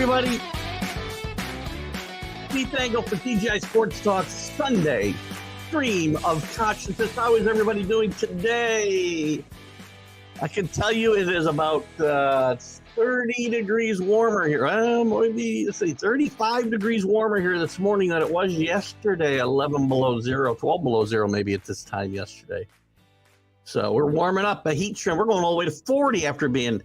everybody. Keith Angle for TGI Sports Talk Sunday stream of consciousness. How is everybody doing today? I can tell you it is about 30 degrees warmer here. Maybe, let's see, 35 degrees warmer here this morning than it was yesterday. 11 below zero, 12 below zero maybe at this time yesterday. So we're warming up a heat trend. We're going all the way to 40 after being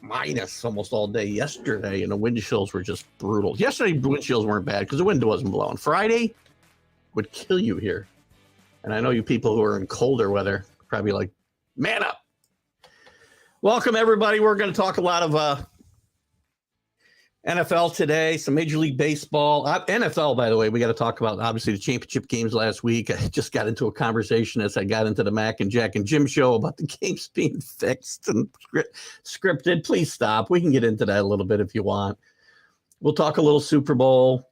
minus almost all day yesterday, and the wind chills were just brutal. Yesterday, wind chills weren't bad because the wind wasn't blowing. Friday would kill you here. And I know you people who are in colder weather probably like, man up. Welcome, everybody. We're going to talk a lot of NFL today, some Major League Baseball. NFL, by the way, we got to talk about, obviously, the championship games last week. I just got into a conversation as I got into the Mac and Jack and Jim show about the games being fixed and scripted. Please stop. We can get into that a little bit if you want. We'll talk a little Super Bowl.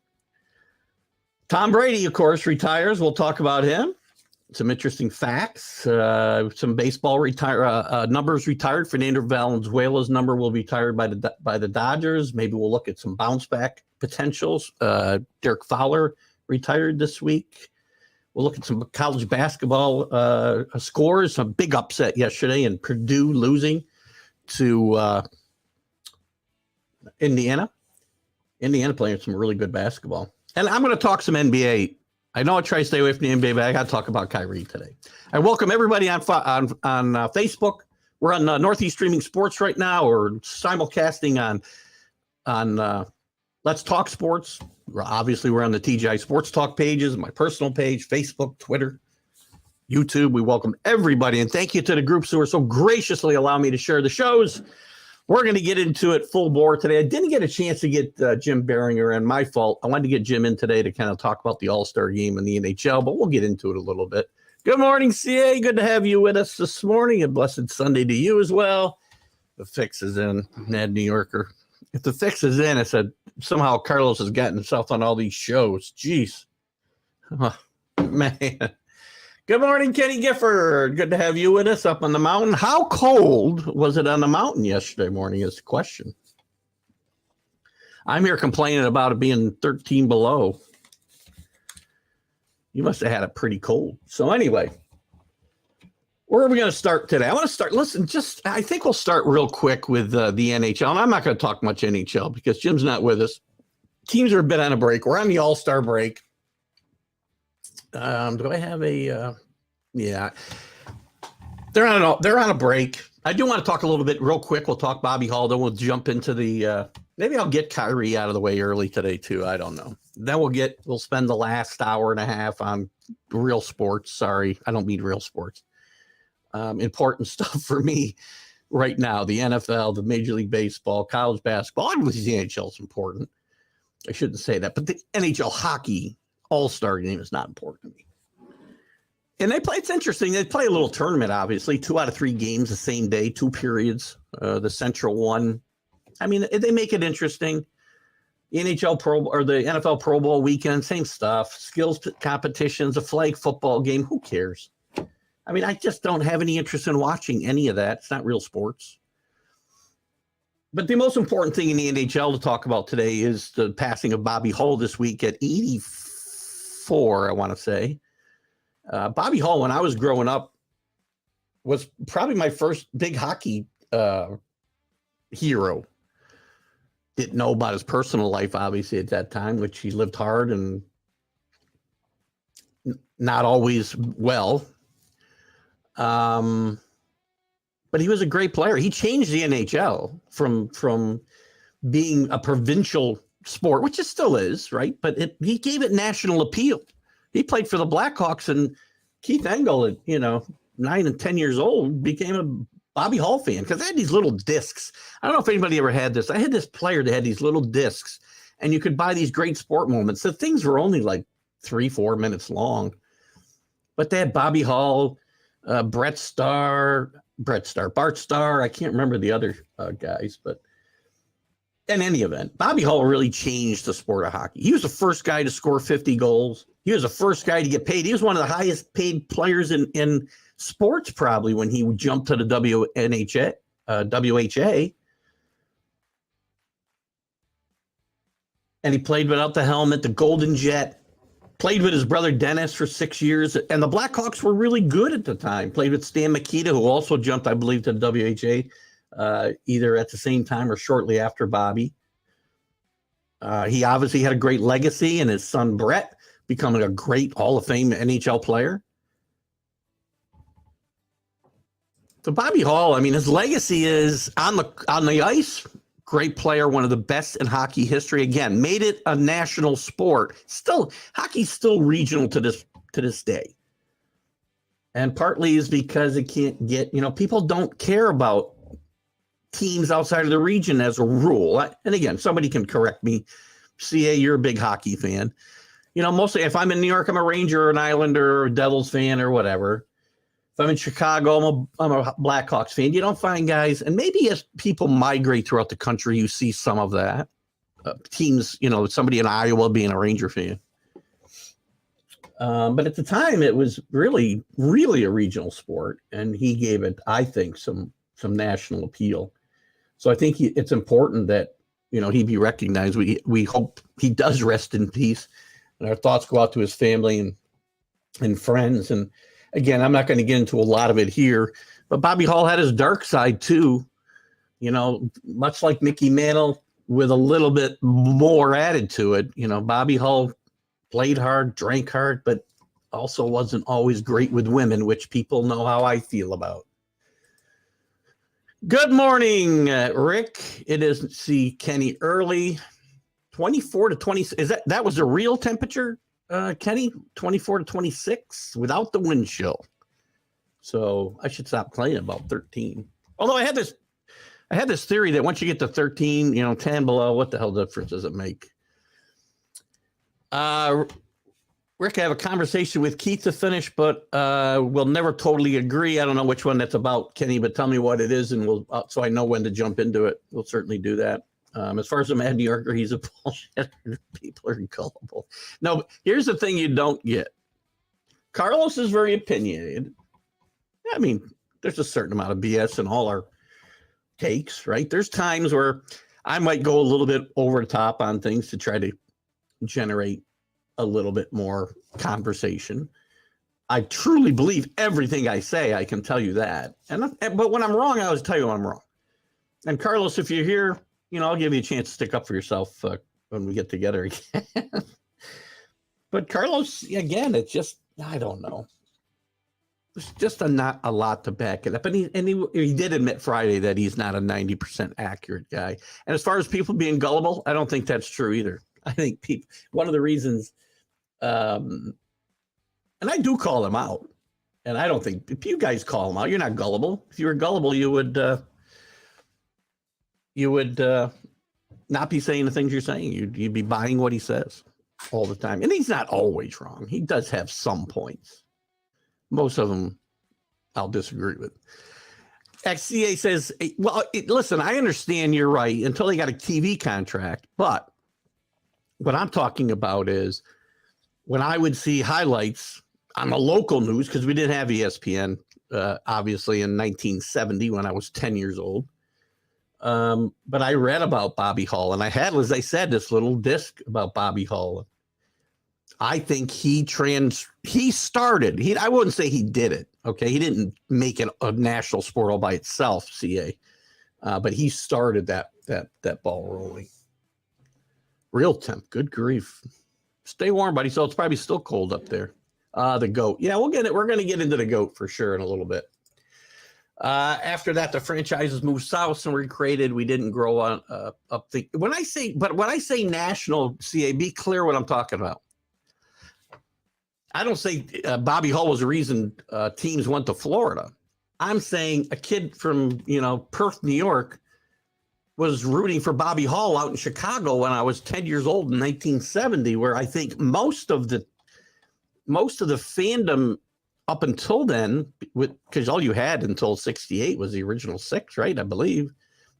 Tom Brady, of course, retires. We'll talk about him. Some interesting facts. Some baseball numbers retired. Fernando Valenzuela's number will be retired by the Dodgers. Maybe we'll look at some bounce back potentials. Derek Fowler retired this week. We'll look at some college basketball scores. A big upset yesterday in Purdue losing to Indiana. Indiana playing some really good basketball. And I'm going to talk some NBA. I know I try to stay away from the NBA, but I got to talk about Kyrie today. I welcome everybody on Facebook. We're on Northeast Streaming Sports right now, or simulcasting on Let's Talk Sports. Obviously, we're on the TGI Sports Talk pages, my personal page, Facebook, Twitter, YouTube. We welcome everybody, and thank you to the groups who are so graciously allow me to share the shows. We're going to get into it full bore today. I didn't get a chance to get Jim Behringer, and my fault. I wanted to get Jim in today to kind of talk about the All-Star game and the NHL, but we'll get into it a little bit. Good morning, CA. Good to have you with us this morning. A blessed Sunday to you as well. The fix is in, Ned New Yorker. If the fix is in, I said somehow Carlos has gotten himself on all these shows. Jeez. Oh, man. Good morning, Kenny Gifford. Good to have you with us up on the mountain. How cold was it on the mountain yesterday morning is the question. I'm here complaining about it being 13 below. You must have had it pretty cold. So anyway, where are we going to start today? I want to start, I think we'll start real quick with the NHL. And I'm not going to talk much NHL because Jim's not with us. Teams are a bit on a break. We're on the All-Star break. Do I have a yeah, they're on a break. I do want to talk a little bit real quick. We'll talk Bobby Hall, then we'll jump into the maybe I'll get Kyrie out of the way early today too. I don't know. Then we'll spend the last hour and a half on real sports. Sorry, I don't mean real sports. Important stuff for me right now. The NFL, the Major League Baseball, college basketball. Obviously the NHL is important. I shouldn't say that, but the NHL hockey All-Star game is not important to me. And it's interesting. They play a little tournament, obviously, 2 out of 3 games the same day, 2 periods. The Central one. I mean, they make it interesting. The NHL Pro or the NFL Pro Bowl weekend, same stuff. Skills competitions, a flag football game. Who cares? I mean, I just don't have any interest in watching any of that. It's not real sports. But the most important thing in the NHL to talk about today is the passing of Bobby Hull this week at 84, I want to say. Bobby Hull, when I was growing up, was probably my first big hockey hero. Didn't know about his personal life, obviously, at that time, which he lived hard and not always well. But he was a great player. He changed the NHL from being a provincial sport, which it still is, right? But he gave it national appeal. He played for the Blackhawks, and Keith Engel at 9 and 10 years old became a Bobby Hull fan because they had these little discs. I don't know if anybody ever had this. I had this player that had these little discs, and you could buy these great sport moments. The things were only like 3-4 minutes long, but they had Bobby Hull, Bart Starr. I can't remember the other guys, but in any event, Bobby Hull really changed the sport of hockey. He was the first guy to score 50 goals. He was the first guy to get paid. He was one of the highest paid players in sports probably when he jumped to the WHA. and he played without the helmet, the Golden Jet. Played with his brother Dennis for 6 years, and the Blackhawks were really good at the time. Played with Stan Mikita, who also jumped, I believe, to the WHA, either at the same time or shortly after Bobby. He obviously had a great legacy, and his son Brett becoming a great Hall of Fame NHL player. So Bobby Hall, I mean, his legacy is on the ice. Great player, one of the best in hockey history. Again, made it a national sport. Still, hockey's still regional to this day. And partly is because it can't get, people don't care about teams outside of the region as a rule. And again, somebody can correct me. CA, you're a big hockey fan. Mostly if I'm in New York, I'm a Ranger or an Islander or a Devils fan or whatever. If I'm in Chicago, I'm a Blackhawks fan. You don't find guys, and maybe as people migrate throughout the country, you see some of that. Teams, somebody in Iowa being a Ranger fan. But at the time, it was really, really a regional sport, and he gave it, I think, some national appeal. So I think it's important that he be recognized. We hope he does rest in peace, and our thoughts go out to his family and friends. And again, I'm not going to get into a lot of it here, but Bobby Hall had his dark side too, much like Mickey Mantle with a little bit more added to it. Bobby Hall played hard, drank hard, but also wasn't always great with women, which people know how I feel about. Good morning, Rick. It is Kenny early, 24 to 20. That was a real temperature? Kenny, 24 to 26 without the wind chill. So I should stop playing about 13. Although I had this theory that once you get to 13, 10 below, what the hell difference does it make? Rick, I have a conversation with Keith to finish, but we'll never totally agree. I don't know which one that's about, Kenny, but tell me what it is, and so I know when to jump into it. We'll certainly do that. As far as a Mad New Yorker, he's a bullshitter. People are gullible. No, here's the thing you don't get. Carlos is very opinionated. I mean, there's a certain amount of BS in all our takes, right? There's times where I might go a little bit over the top on things to try to generate a little bit more conversation. I truly believe everything I say. I can tell you that. But when I'm wrong, I always tell you I'm wrong. And Carlos, if you're here, I'll give you a chance to stick up for yourself when we get together again. But Carlos, again, it's just, I don't know. There's just not a lot to back it up. And he did admit Friday that he's not a 90% accurate guy. And as far as people being gullible, I don't think that's true either. I think one of the reasons, and I do call him out, and I don't think, if you guys call him out, you're not gullible. If you were gullible, you would not be saying the things you're saying. You'd be buying what he says all the time. And he's not always wrong. He does have some points. Most of them I'll disagree with. XCA says, well, listen, I understand you're right until he got a TV contract. But what I'm talking about is when I would see highlights on the local news, because we didn't have ESPN, obviously, in 1970 when I was 10 years old. But I read about Bobby Hall, and I had, as I said, this little disc about Bobby Hall. I think he started. I wouldn't say he did it. Okay, he didn't make it a national sport all by itself, CA, but he started that ball rolling. Real temp, good grief. Stay warm, buddy. So it's probably still cold up there. The goat. Yeah, we'll get it. We're going to get into the goat for sure in a little bit. After that, the franchises moved south and were created. We didn't grow on up the. When I say national, CA, be clear what I'm talking about. I don't say Bobby Hall was the reason teams went to Florida. I'm saying a kid from Perth, New York, was rooting for Bobby Hall out in Chicago when I was 10 years old in 1970, where I think most of the fandom up until then, because all you had until 68 was the original six, right? I believe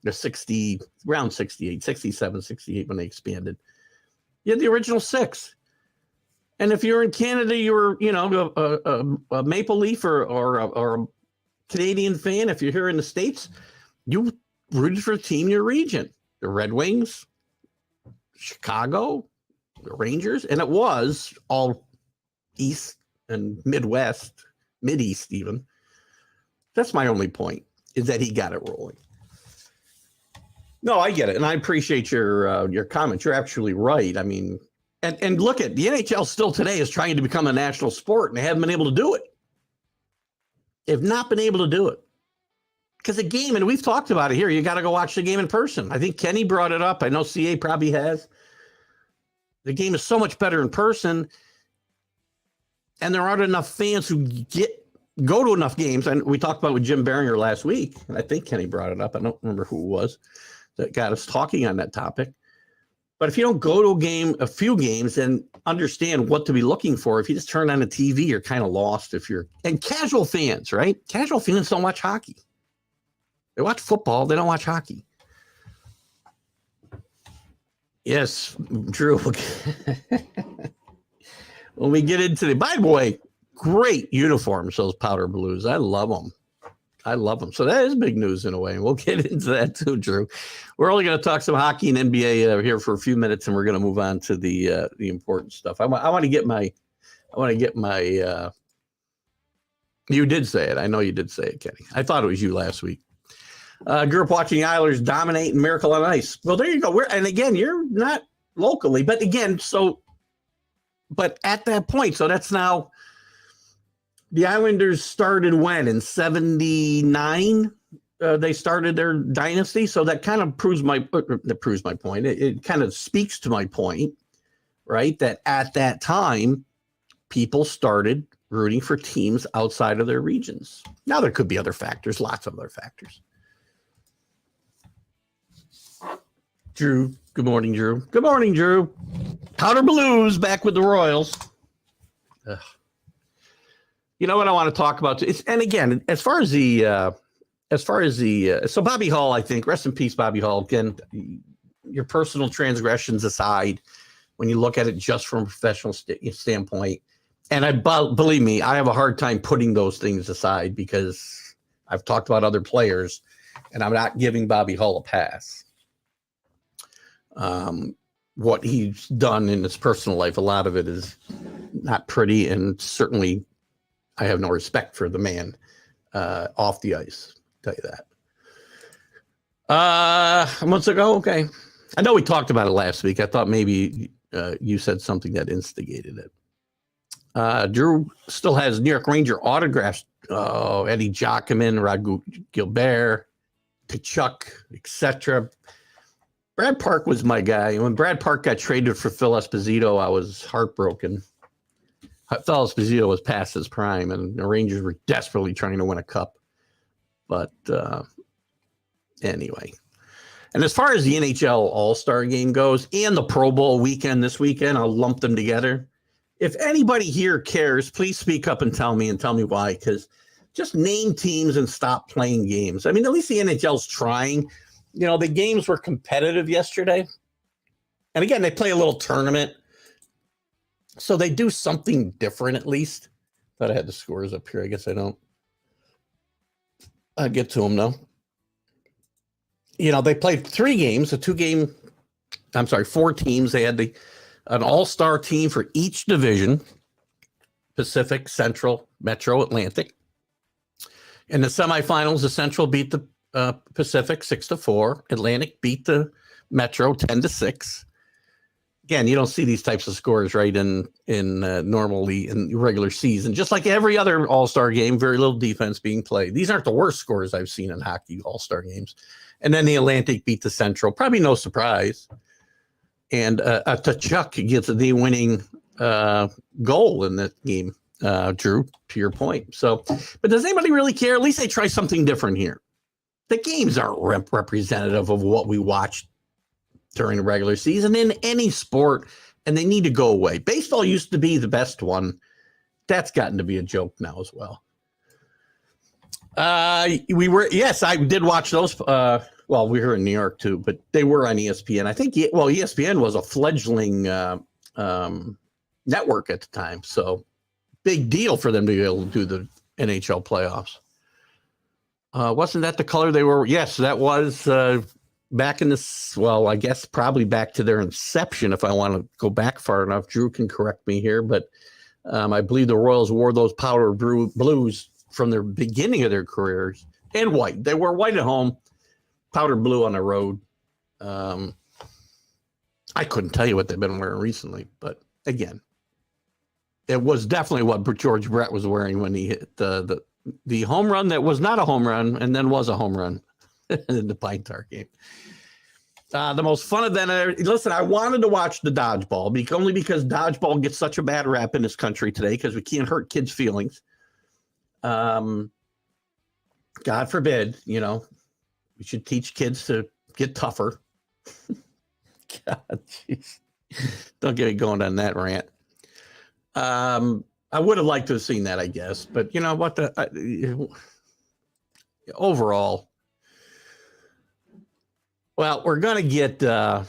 around 68, 67, 68 when they expanded. You had the original six. And if you're in Canada, you were, a Maple Leaf or a Canadian fan. If you're here in the States, you rooted for a team in your region. The Red Wings, Chicago, the Rangers, and it was all East and Midwest, Mideast even. That's my only point, is that he got it rolling. No, I get it, and I appreciate your comments. You're absolutely right. I mean, and look at the NHL still today is trying to become a national sport, and they haven't been able to do it. They've not been able to do it. Because the game, and we've talked about it here, you got to go watch the game in person. I think Kenny brought it up. I know CA probably has. The game is so much better in person, and there aren't enough fans who go to enough games. And we talked about with Jim Beringer last week, and I think Kenny brought it up. I don't remember who it was that got us talking on that topic. But if you don't go to a few games, and understand what to be looking for, if you just turn on the TV, you're kind of lost. And casual fans, right? Casual fans don't watch hockey. They watch football. They don't watch hockey. Yes, Drew. When we get into by the way, great uniforms, those powder blues. I love them. So that is big news in a way. And we'll get into that too, Drew. We're only going to talk some hockey and NBA here for a few minutes, and we're going to move on to the important stuff. I want to get my. You did say it. I know you did say it, Kenny. I thought it was you last week. Grew up watching the Islanders dominate in Miracle on Ice. Well, there you go. And again, you're not locally, but again, but at that point, so that's now the Islanders started when in 79. They started their dynasty, so that kind of proves my point. It kind of speaks to my point, right? That at that time, people started rooting for teams outside of their regions. Now there could be other factors, lots of other factors. Drew, good morning, Drew. Good morning, Drew. Powder Blues back with the Royals. Ugh. You know what I want to talk about? And again, as far as the so Bobby Hull, I think, rest in peace, Bobby Hull. Again, your personal transgressions aside, when you look at it just from a professional standpoint, and believe me, I have a hard time putting those things aside because I've talked about other players, and I'm not giving Bobby Hull a pass. What he's done in his personal life, a lot of it is not pretty, and certainly I have no respect for the man off the ice. I'll tell you that. Months ago, okay. I know we talked about it last week. I thought maybe you said something that instigated it. Drew still has New York Ranger autographs. Oh, Eddie Giacomin, Radu Gilbert, Tkachuk, etc. Brad Park was my guy. When Brad Park got traded for Phil Esposito, I was heartbroken. Phil Esposito was past his prime, and the Rangers were desperately trying to win a cup. But anyway. And as far as the NHL All-Star Game goes and the Pro Bowl weekend this weekend, I'll lump them together. If anybody here cares, please speak up and tell me why, because just name teams and stop playing games. I mean, at least the NHL's trying. You know, the games were competitive yesterday. And again, they play a little tournament. So they do something different at least. Thought I had the scores up here. I guess I don't. I'll get to them though. You know, they played 4 teams. They had an all-star team for each division: Pacific, Central, Metro, Atlantic. In the semifinals, the Central beat the Pacific 6-4. Atlantic beat the Metro 10-6. Again, you don't see these types of scores right in normally in regular season. Just like every other All-Star game, very little defense being played. These aren't the worst scores I've seen in hockey All-Star games. And then the Atlantic beat the Central, probably no surprise. And Tkachuk gets the winning goal in that game, Drew, to your point. So, but does anybody really care? At least they try something different here. The games aren't representative of what we watched during the regular season in any sport, and they need to go away. Baseball used to be the best one. That's gotten to be a joke now as well. Yes, I did watch those. Well, we were in New York too, but they were on ESPN. I think, ESPN was a fledgling network at the time. So big deal for them to be able to do the NHL playoffs. Wasn't that the color they were? Yes, that was back in this, well, I guess probably back to their inception, if I want to go back far enough. Drew can correct me here, but I believe the Royals wore those powder blues from the beginning of their careers, and white. They were white at home, powder blue on the road. I couldn't tell you what they've been wearing recently, but again, it was definitely what George Brett was wearing when he hit the home run that was not a home run and then was a home run in the Pine Tar game. The most fun event. Listen, I wanted to watch the dodgeball only because dodgeball gets such a bad rap in this country today because we can't hurt kids' feelings. God forbid, we should teach kids to get tougher. God, jeez. Don't get me going on that rant. I would have liked to have seen that, I guess, but you know what? Overall, well, we're gonna get the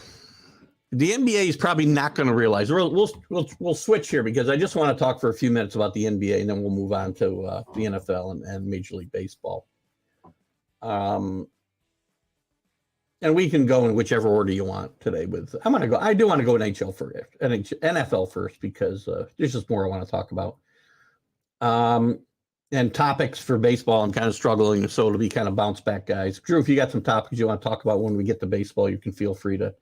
NBA is probably not going to realize. We'll switch here because I just want to talk for a few minutes about the NBA, and then we'll move on to the NFL and Major League Baseball. And we can go in whichever order you want today. I do want to go NHL first, NFL first, because there's just more I want to talk about. And topics for baseball, I'm kind of struggling, so to be kind of bounce back, guys. Drew, if you got some topics you want to talk about when we get to baseball, you can feel free to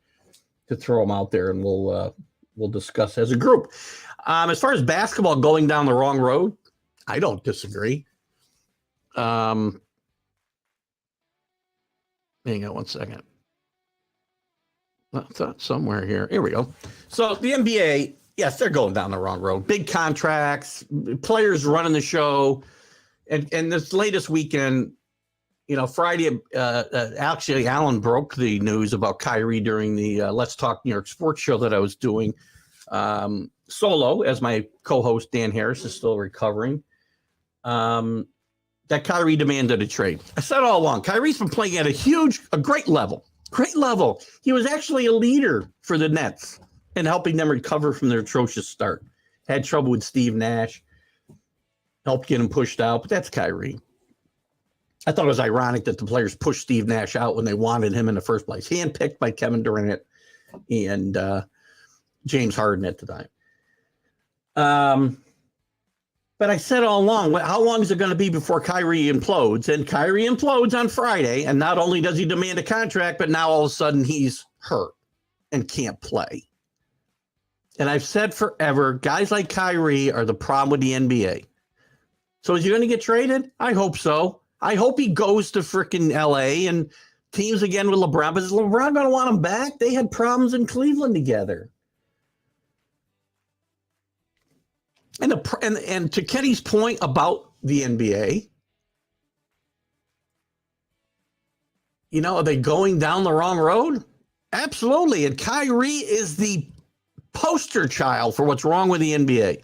throw them out there, and we'll discuss as a group. As far as basketball going down the wrong road, I don't disagree. Hang on one second. I thought somewhere here. Here we go. So the NBA, yes, they're going down the wrong road. Big contracts, players running the show. And this latest weekend, Friday, actually, Alan broke the news about Kyrie during the Let's Talk New York Sports show that I was doing solo, as my co-host Dan Harris is still recovering. That Kyrie demanded a trade. I said all along, Kyrie's been playing at a great level. Great level. He was actually a leader for the Nets in helping them recover from their atrocious start. Had trouble with Steve Nash. Helped get him pushed out, but that's Kyrie. I thought it was ironic that the players pushed Steve Nash out when they wanted him in the first place. Handpicked by Kevin Durant and James Harden at the time. But I said all along, how long is it going to be before Kyrie implodes? And Kyrie implodes on Friday, and not only does he demand a contract, but now all of a sudden he's hurt and can't play. And I've said forever, guys like Kyrie are the problem with the NBA. So is he going to get traded? I hope so. I hope he goes to freaking LA and teams again with LeBron. But is LeBron going to want him back? They had problems in Cleveland together. And to Kenny's point about the NBA, are they going down the wrong road? Absolutely. And Kyrie is the poster child for what's wrong with the NBA.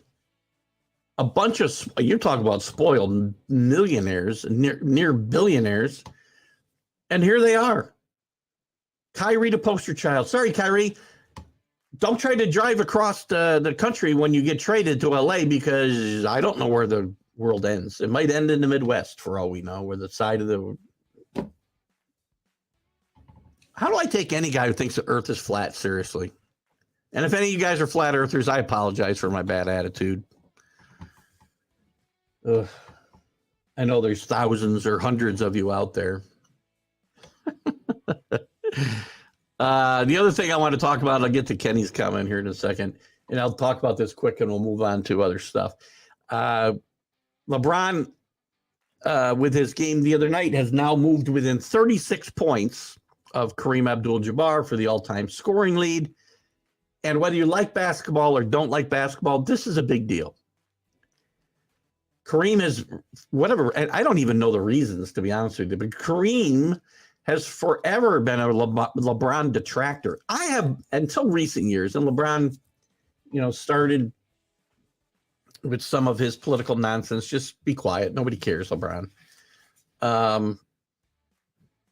A bunch of, you're talking about spoiled millionaires, near billionaires, and here they are. Kyrie, the poster child. Sorry, Kyrie. Don't try to drive across the country when you get traded to LA, because I don't know where the world ends. It might end in the Midwest for all we know, where the side of the... How do I take any guy who thinks the earth is flat seriously? And if any of you guys are flat earthers, I apologize for my bad attitude. Ugh. I know there's thousands or hundreds of you out there. The other thing I want to talk about, I'll get to Kenny's comment here in a second, and I'll talk about this quick and we'll move on to other stuff. LeBron, with his game the other night, has now moved within 36 points of Kareem Abdul-Jabbar for the all-time scoring lead. And whether you like basketball or don't like basketball, this is a big deal. Kareem has, whatever, and I don't even know the reasons, to be honest with you, but Kareem has forever been a LeBron detractor. I have, until recent years, and LeBron, started with some of his political nonsense. Just be quiet. Nobody cares, LeBron.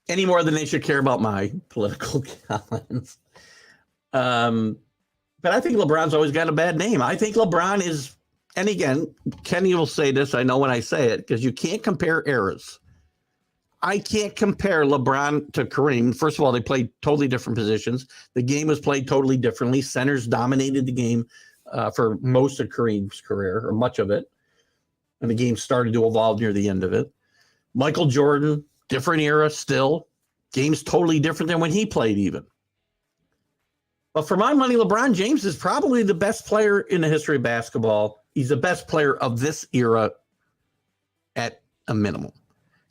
Any more than they should care about my political comments. But I think LeBron's always got a bad name. I think LeBron is, and again, Kenny will say this, I know when I say it, because you can't compare eras. I can't compare LeBron to Kareem. First of all, they played totally different positions. The game was played totally differently. Centers dominated the game for most of Kareem's career, or much of it. And the game started to evolve near the end of it. Michael Jordan, different era still. Game's totally different than when he played even. But for my money, LeBron James is probably the best player in the history of basketball. He's the best player of this era at a minimum.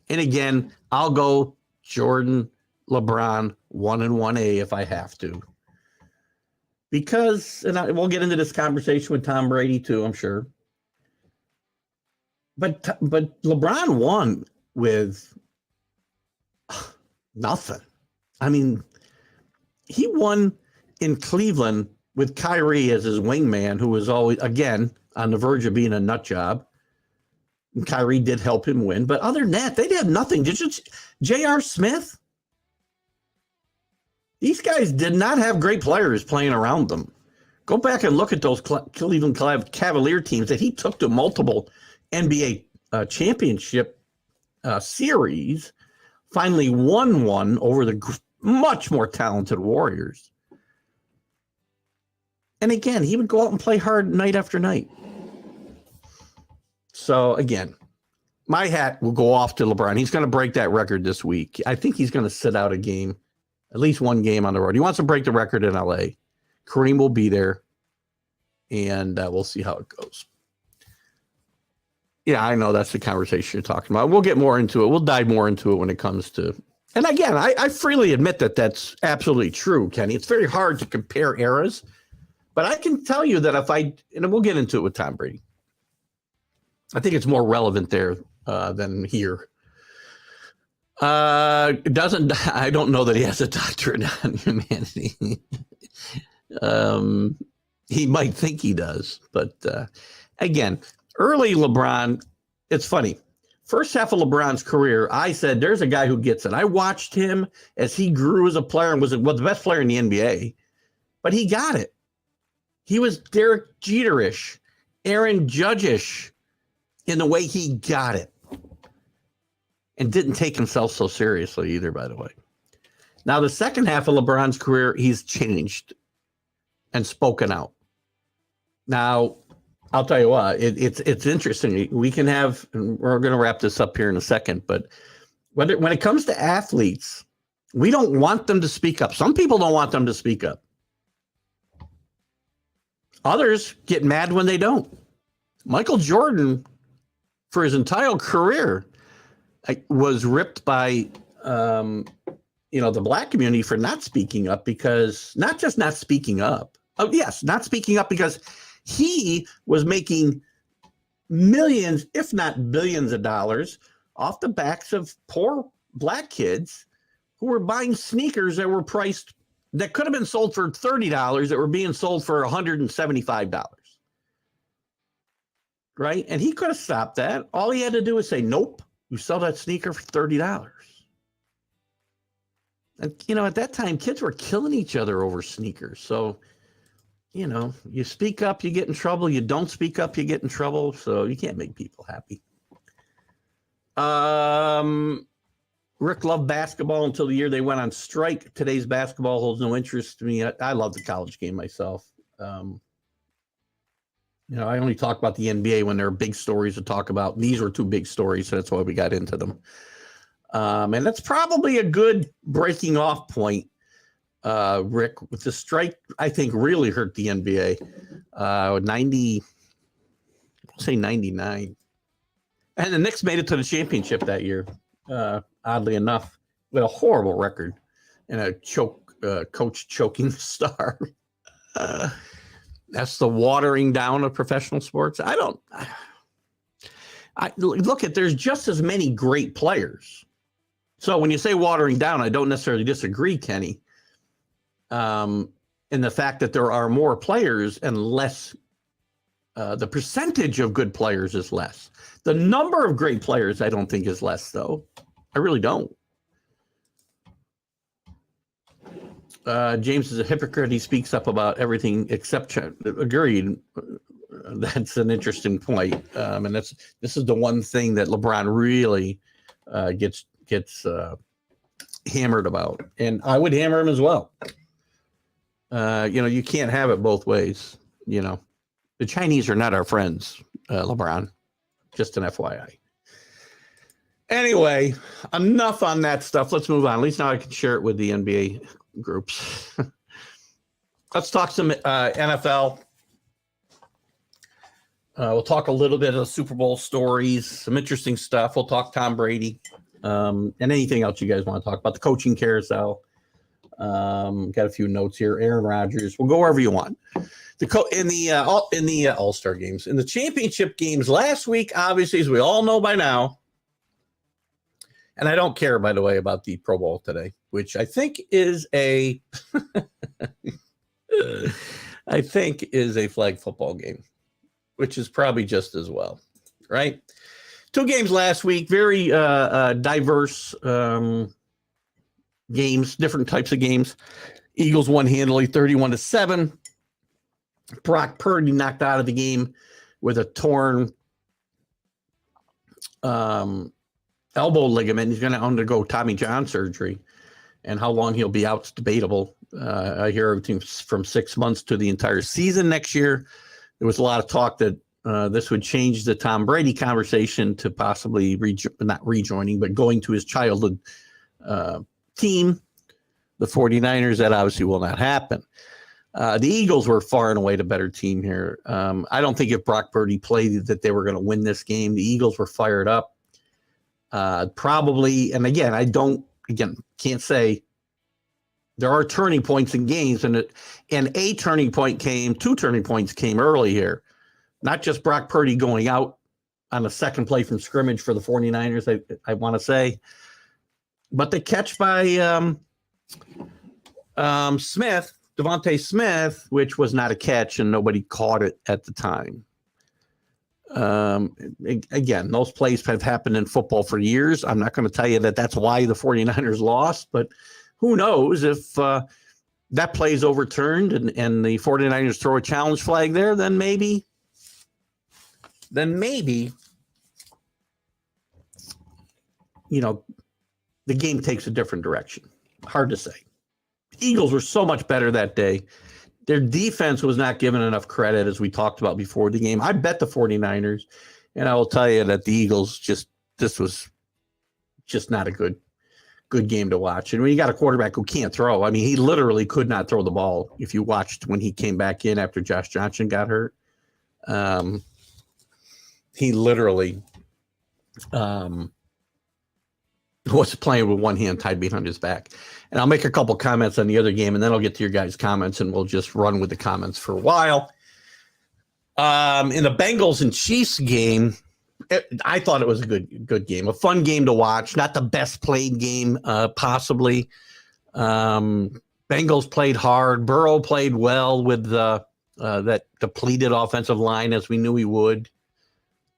And again, I'll go Jordan, LeBron, 1 and 1A if I have to. Because, and we'll get into this conversation with Tom Brady too, I'm sure. But LeBron won with nothing. I mean, he won in Cleveland with Kyrie as his wingman, who was always, again, on the verge of being a nut job. And Kyrie did help him win. But other than that, they had nothing. Did you, J.R. Smith? These guys did not have great players playing around them. Go back and look at those Cleveland Cavalier teams that he took to multiple NBA championship series, finally won one over the much more talented Warriors. And again, he would go out and play hard night after night. So again, my hat will go off to LeBron. He's going to break that record this week. I think he's going to sit out a game, at least one game on the road. He wants to break the record in LA. Kareem will be there, and we'll see how it goes. Yeah, I know that's the conversation you're talking about. We'll get more into it. We'll dive more into it when it comes to, and again, I freely admit that that's absolutely true, Kenny. It's very hard to compare eras, but I can tell you that and we'll get into it with Tom Brady. I think it's more relevant there than here. I don't know that he has a doctorate on humanity. He might think he does, but again, early LeBron, it's funny. First half of LeBron's career, I said, there's a guy who gets it. I watched him as he grew as a player and was the best player in the NBA, but he got it. He was Derek Jeter-ish, Aaron Judge-ish in the way he got it. And didn't take himself so seriously either, by the way. Now, the second half of LeBron's career, he's changed and spoken out. Now, I'll tell you what, it's interesting. We can have, and we're going to wrap this up here in a second, but when it comes to athletes, we don't want them to speak up. Some people don't want them to speak up. Others get mad when they don't. Michael Jordan, for his entire career, was ripped by the black community for not speaking up, because not just not speaking up. Oh, yes, not speaking up because he was making millions, if not billions of dollars off the backs of poor black kids who were buying sneakers that were priced, that could have been sold for $30, that were being sold for $175. Right? And he could have stopped that. All he had to do was say, nope, you sell that sneaker for $30. And, at that time, kids were killing each other over sneakers. So, you speak up, you get in trouble. You don't speak up, you get in trouble. So you can't make people happy. Rick loved basketball until the year they went on strike. Today's basketball holds no interest to me. I love the college game myself. I only talk about the NBA when there are big stories to talk about. These were two big stories, so that's why we got into them. And that's probably a good breaking off point, Rick. With the strike, I think really hurt the NBA. 99. And the Knicks made it to the championship that year, oddly enough, with a horrible record and a coach choking the star. That's the watering down of professional sports. There's just as many great players. So when you say watering down, I don't necessarily disagree, Kenny, in the fact that there are more players and less, the percentage of good players is less. The number of great players, I don't think, is less, though. I really don't. James is a hypocrite. He speaks up about everything except agreed. That's an interesting point. And this is the one thing that LeBron really gets hammered about, and I would hammer him as well. You can't have it both ways. The Chinese are not our friends, LeBron. Just an FYI. Anyway, enough on that stuff. Let's move on. At least now I can share it with the NBA groups. Let's talk some NFL. We'll talk a little bit of Super Bowl stories, some interesting stuff. We'll talk Tom Brady, and anything else you guys want to talk about. The coaching carousel. Got a few notes here. Aaron Rodgers. We'll go wherever you want. In the All-Star games, in the championship games last week, obviously, as we all know by now, and I don't care, by the way, about the Pro Bowl today, which I think is a flag football game, which is probably just as well, right? 2 games last week, very diverse games, different types of games. Eagles won handily, 31-7. Brock Purdy knocked out of the game with a torn elbow ligament. He's going to undergo Tommy John surgery, and how long he'll be out is debatable. I hear everything from 6 months to the entire season next year. There was a lot of talk that this would change the Tom Brady conversation to possibly not rejoining, but going to his childhood team, the 49ers. That obviously will not happen. The Eagles were far and away the better team here. I don't think if Brock Purdy played that they were going to win this game. The Eagles were fired up. Probably, and again, can't say. There are turning points in games, and two turning points came early here. Not just Brock Purdy going out on a second play from scrimmage for the 49ers, I want to say, but the catch by Devontae Smith, which was not a catch, and nobody caught it at the time. Again, those plays have happened in football for years. I'm not going to tell you that that's why the 49ers lost, but who knows if that play is overturned and the 49ers throw a challenge flag there, then maybe the game takes a different direction. Hard to say. Eagles were so much better that day. Their defense was not given enough credit, as we talked about before the game. I bet the 49ers, and I will tell you that the Eagles this was just not a good game to watch. And when you got a quarterback who can't throw, I mean, he literally could not throw the ball. If you watched when he came back in after Josh Johnson got hurt, he literally was playing with one hand tied behind his back. And I'll make a couple comments on the other game, and then I'll get to your guys' comments, and we'll just run with the comments for a while. In the Bengals and Chiefs game, I thought it was a good game, a fun game to watch. Not the best played game, possibly. Bengals played hard. Burrow played well with that depleted offensive line, as we knew he would.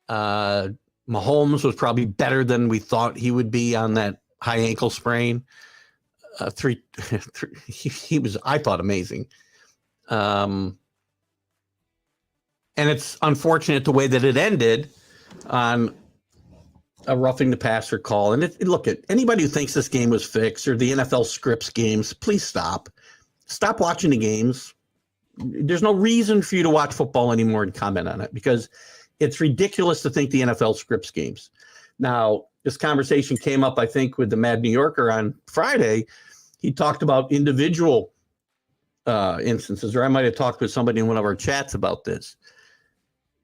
Mahomes was probably better than we thought he would be on that high ankle sprain. He was, I thought, amazing. And it's unfortunate the way that it ended on a roughing the passer call. And look, at anybody who thinks this game was fixed or the NFL scripts games, please stop watching the games. There's no reason for you to watch football anymore and comment on it, because it's ridiculous to think the NFL scripts games. Now, this conversation came up, I think, with the Mad New Yorker on Friday. He talked about individual instances, or I might have talked with somebody in one of our chats about this.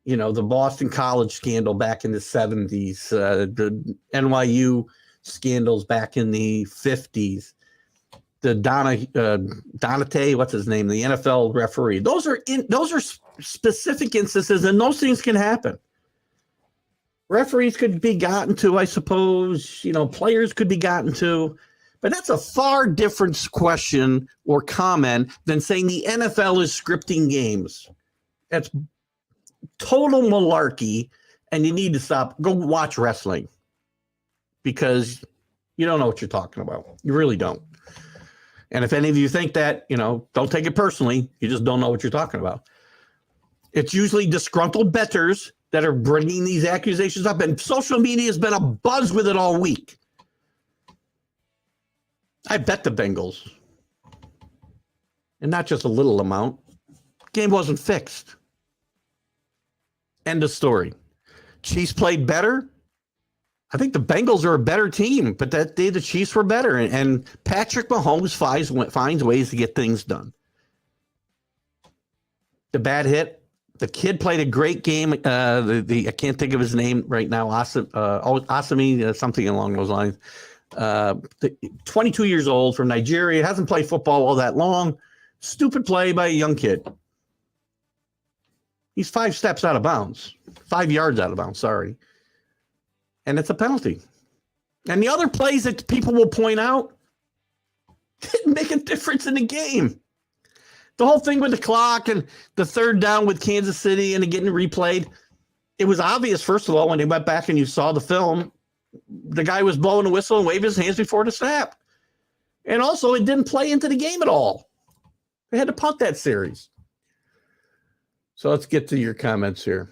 The Boston College scandal back in the 70s, the NYU scandals back in the 50s, the Donate, what's his name, the NFL referee. Those are specific instances, and those things can happen. Referees could be gotten to, I suppose. Players could be gotten to. But that's a far different question or comment than saying the NFL is scripting games. That's total malarkey, and you need to stop. Go watch wrestling, because you don't know what you're talking about. You really don't. And if any of you think that, don't take it personally. You just don't know what you're talking about. It's usually disgruntled bettors that are bringing these accusations up, and social media has been a buzz with it all week. I bet the Bengals. And not just a little amount. Game wasn't fixed. End of story. Chiefs played better. I think the Bengals are a better team, but that day the Chiefs were better. And Patrick Mahomes finds ways to get things done. The bad hit. The kid played a great game. I can't think of his name right now. Asami, something along those lines. 22 years old from Nigeria. Hasn't played football all that long. Stupid play by a young kid. He's 5 steps out of bounds. 5 yards out of bounds, sorry. And it's a penalty. And the other plays that people will point out didn't make a difference in the game. The whole thing with the clock and the third down with Kansas City and it getting replayed, it was obvious, first of all, when they went back and you saw the film, the guy was blowing a whistle and waving his hands before the snap. And also, it didn't play into the game at all. They had to punt that series. So let's get to your comments here.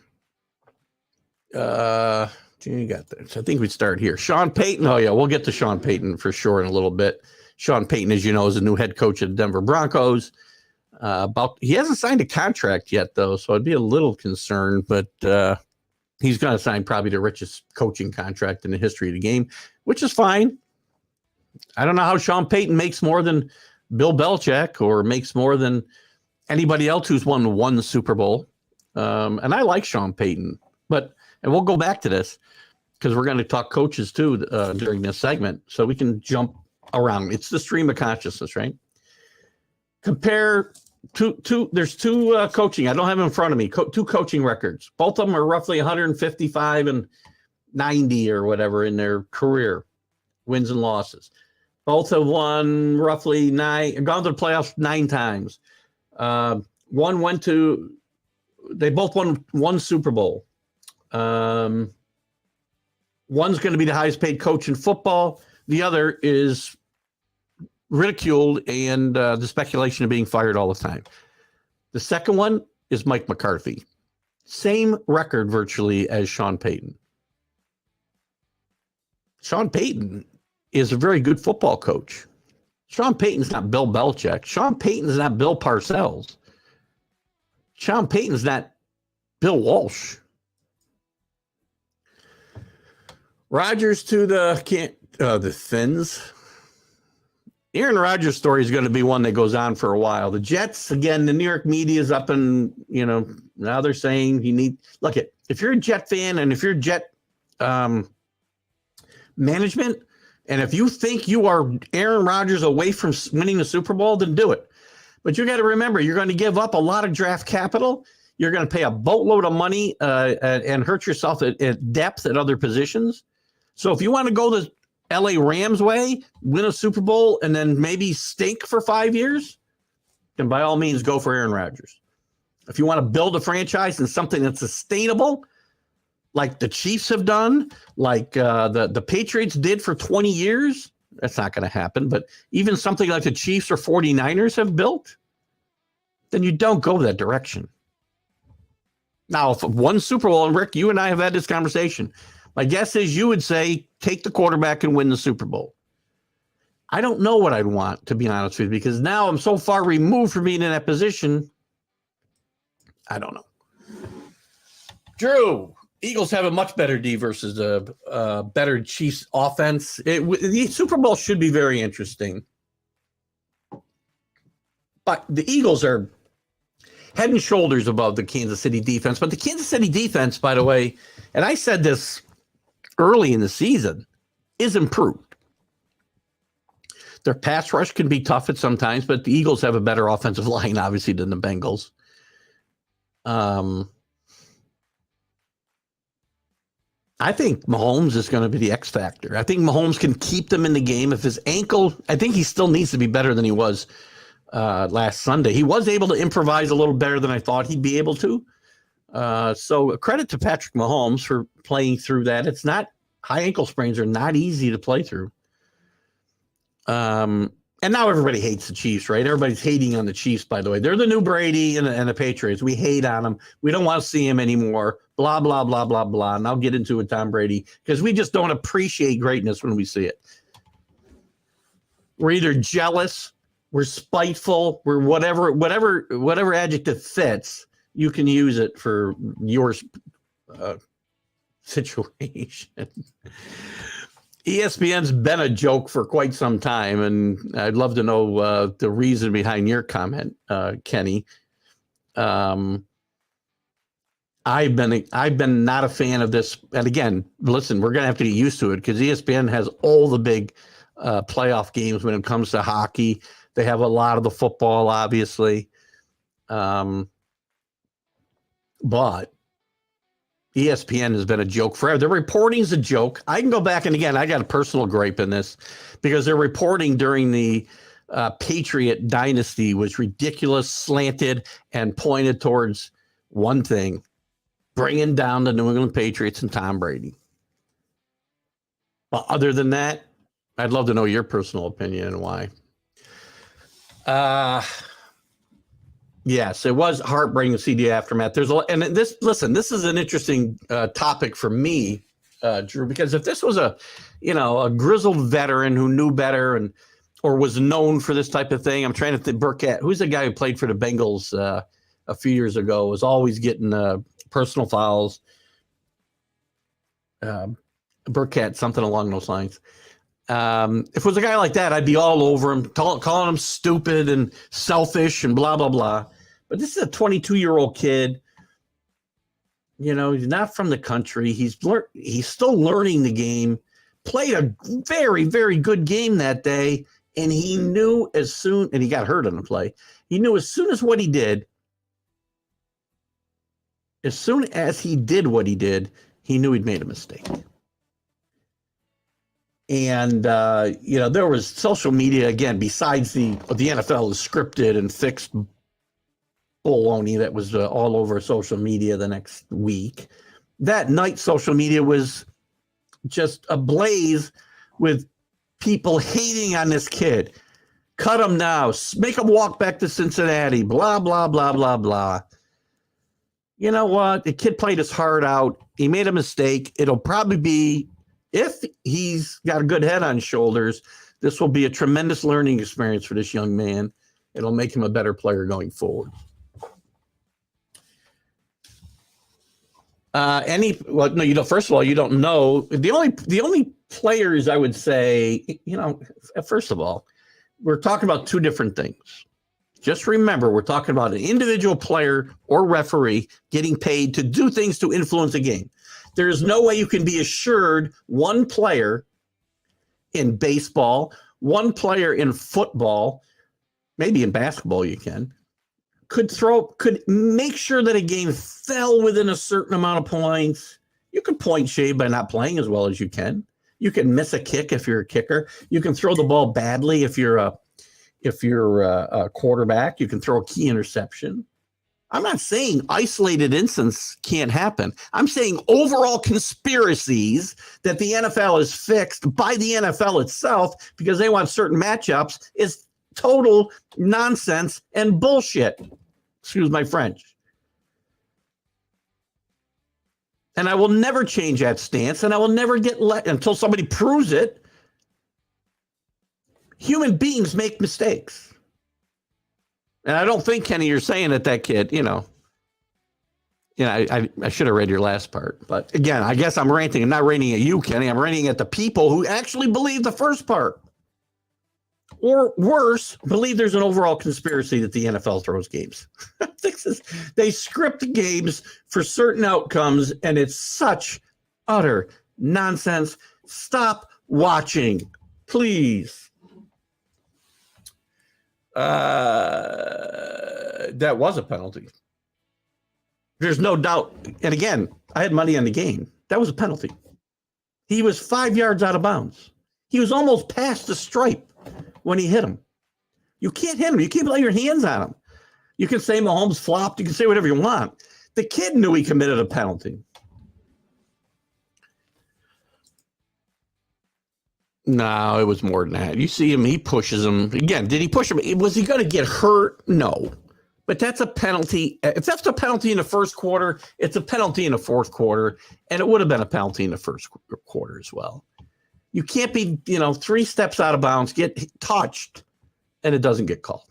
You got this. I think we start here. Sean Payton. Oh, yeah, we'll get to Sean Payton for sure in a little bit. Sean Payton, as you know, is the new head coach of the Denver Broncos. He hasn't signed a contract yet, though, so I'd be a little concerned, but he's going to sign probably the richest coaching contract in the history of the game, which is fine. I don't know how Sean Payton makes more than Bill Belichick or makes more than anybody else who's won one Super Bowl. And I like Sean Payton, and we'll go back to this because we're going to talk coaches too during this segment, so we can jump around. It's the stream of consciousness, right? Compare there's two coaching. I don't have them in front of me. Two coaching records. Both of them are roughly 155 and 90 or whatever in their career, wins and losses. Both have won roughly gone to the playoffs 9 times. They both won one Super Bowl. One's going to be the highest paid coach in football. The other is ridiculed and the speculation of being fired all the time. The second one is Mike McCarthy. Same record virtually as Sean Payton. Sean Payton is a very good football coach. Sean Payton's not Bill Belichick. Sean Payton's not Bill Parcells. Sean Payton's not Bill Walsh. Rodgers to the Fins. Aaron Rodgers' story is going to be one that goes on for a while. The Jets, again, the New York media is up and, now they're saying if you're a Jet fan and if you're Jet management, and if you think you are Aaron Rodgers away from winning the Super Bowl, then do it. But you got to remember, you're going to give up a lot of draft capital. You're going to pay a boatload of money and hurt yourself at depth at other positions. So if you want to go the LA Rams way, win a Super Bowl, and then maybe stink for 5 years, then by all means go for Aaron Rodgers. If you want to build a franchise and something that's sustainable, like the Chiefs have done, like the Patriots did for 20 years, that's not going to happen. But even something like the Chiefs or 49ers have built, then you don't go that direction. Now, if one Super Bowl, and Rick, you and I have had this conversation, my guess is you would say, take the quarterback and win the Super Bowl. I don't know what I'd want, to be honest with you, because now I'm so far removed from being in that position. I don't know. Drew, Eagles have a much better D versus a better Chiefs offense. The Super Bowl should be very interesting. But the Eagles are head and shoulders above the Kansas City defense. But the Kansas City defense, by the way, and I said this early in the season, is improved. Their pass rush can be tough at sometimes, but the Eagles have a better offensive line, obviously, than the Bengals. I think Mahomes is going to be the X factor. I think Mahomes can keep them in the game. If his ankle, I think he still needs to be better than he was last Sunday. He was able to improvise a little better than I thought he'd be able to. So credit to Patrick Mahomes for playing through that. It's not, high ankle sprains are not easy to play through. And now everybody hates the Chiefs, right? Everybody's hating on the Chiefs, by the way. They're the new Brady and the Patriots. We hate on them. We don't want to see him anymore. Blah, blah, blah, blah, blah. And I'll get into it, Tom Brady, because we just don't appreciate greatness when we see it. We're either jealous, we're spiteful, we're whatever adjective fits. You can use it for your situation. ESPN's been a joke for quite some time, and I'd love to know the reason behind your comment, Kenny. I've been not a fan of this, and again, listen, we're gonna have to get used to it because ESPN has all the big playoff games when it comes to hockey. They have a lot of the football, obviously, but ESPN has been a joke forever. Their reporting's a joke. I can go back, and again, I got a personal gripe in this because their reporting during the Patriot dynasty was ridiculous, slanted, and pointed towards one thing: bringing down the New England Patriots and Tom Brady. But other than that, I'd love to know your personal opinion and why. Yes, it was heartbreaking to see the aftermath. There's a lot, and this is an interesting topic for me, Drew, because if this was a grizzled veteran who knew better or was known for this type of thing, I'm trying to think. Burkett, who's the guy who played for the Bengals a few years ago, was always getting personal fouls. Burkett, something along those lines. If it was a guy like that, I'd be all over him, calling him stupid and selfish and blah, blah, blah. But this is a 22-year-old kid. He's not from the country. He's still learning the game, played a very, very good game that day, and he knew and he got hurt on the play. He knew as soon as he did what he did, he knew he'd made a mistake. And, there was social media, again, besides the NFL is scripted and fixed baloney that was all over social media the next week. That night, social media was just ablaze with people hating on this kid. Cut him now. Make him walk back to Cincinnati. Blah, blah, blah, blah, blah. You know what? The kid played his heart out. He made a mistake. It'll probably be, if he's got a good head on his shoulders, this will be a tremendous learning experience for this young man. It'll make him a better player going forward. First of all, you don't know. The only players I would say, first of all, we're talking about two different things. Just remember, we're talking about an individual player or referee getting paid to do things to influence a game. There's no way you can be assured one player in baseball, one player in football, maybe in basketball you could make sure that a game fell within a certain amount of points. You can point shade by not playing as well as you can. You can miss a kick if you're a kicker. You can throw the ball badly if you're a quarterback. You can throw a key interception. I'm not saying isolated instances can't happen. I'm saying overall conspiracies that the NFL is fixed by the NFL itself because they want certain matchups is total nonsense and bullshit. Excuse my French. And I will never change that stance, and I will never get let until somebody proves it. Human beings make mistakes. And I don't think, Kenny, you're saying that kid, I should have read your last part. But again, I guess I'm ranting. I'm not ranting at you, Kenny. I'm ranting at the people who actually believe the first part. Or worse, believe there's an overall conspiracy that the NFL throws games. They script games for certain outcomes, and it's such utter nonsense. Stop watching, please. That was a penalty. There's no doubt. And again, I had money on the game. That was a penalty. He was 5 yards out of bounds. He was almost past the stripe when he hit him. You can't hit him. You can't lay your hands on him. You can say Mahomes flopped. You can say whatever you want. The kid knew he committed a penalty. No, it was more than that. You see him, he pushes him. Again, did he push him? Was he going to get hurt? No. But that's a penalty. If that's a penalty in the first quarter, it's a penalty in the fourth quarter, and it would have been a penalty in the first quarter as well. You can't be, 3 steps out of bounds, get touched, and it doesn't get called.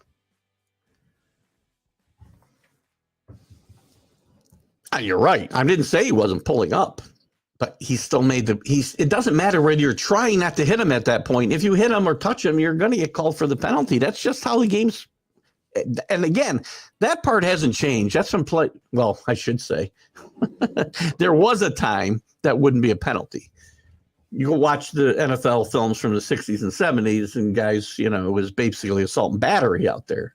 You're right. I didn't say he wasn't pulling up, but he still made it doesn't matter whether you're trying not to hit him at that point. If you hit him or touch him, you're going to get called for the penalty. That's just how the game's. And again, that part hasn't changed. That's been play. Well, I should say there was a time that wouldn't be a penalty. You go watch the NFL films from the 60s and 70s, and guys, it was basically assault and battery out there,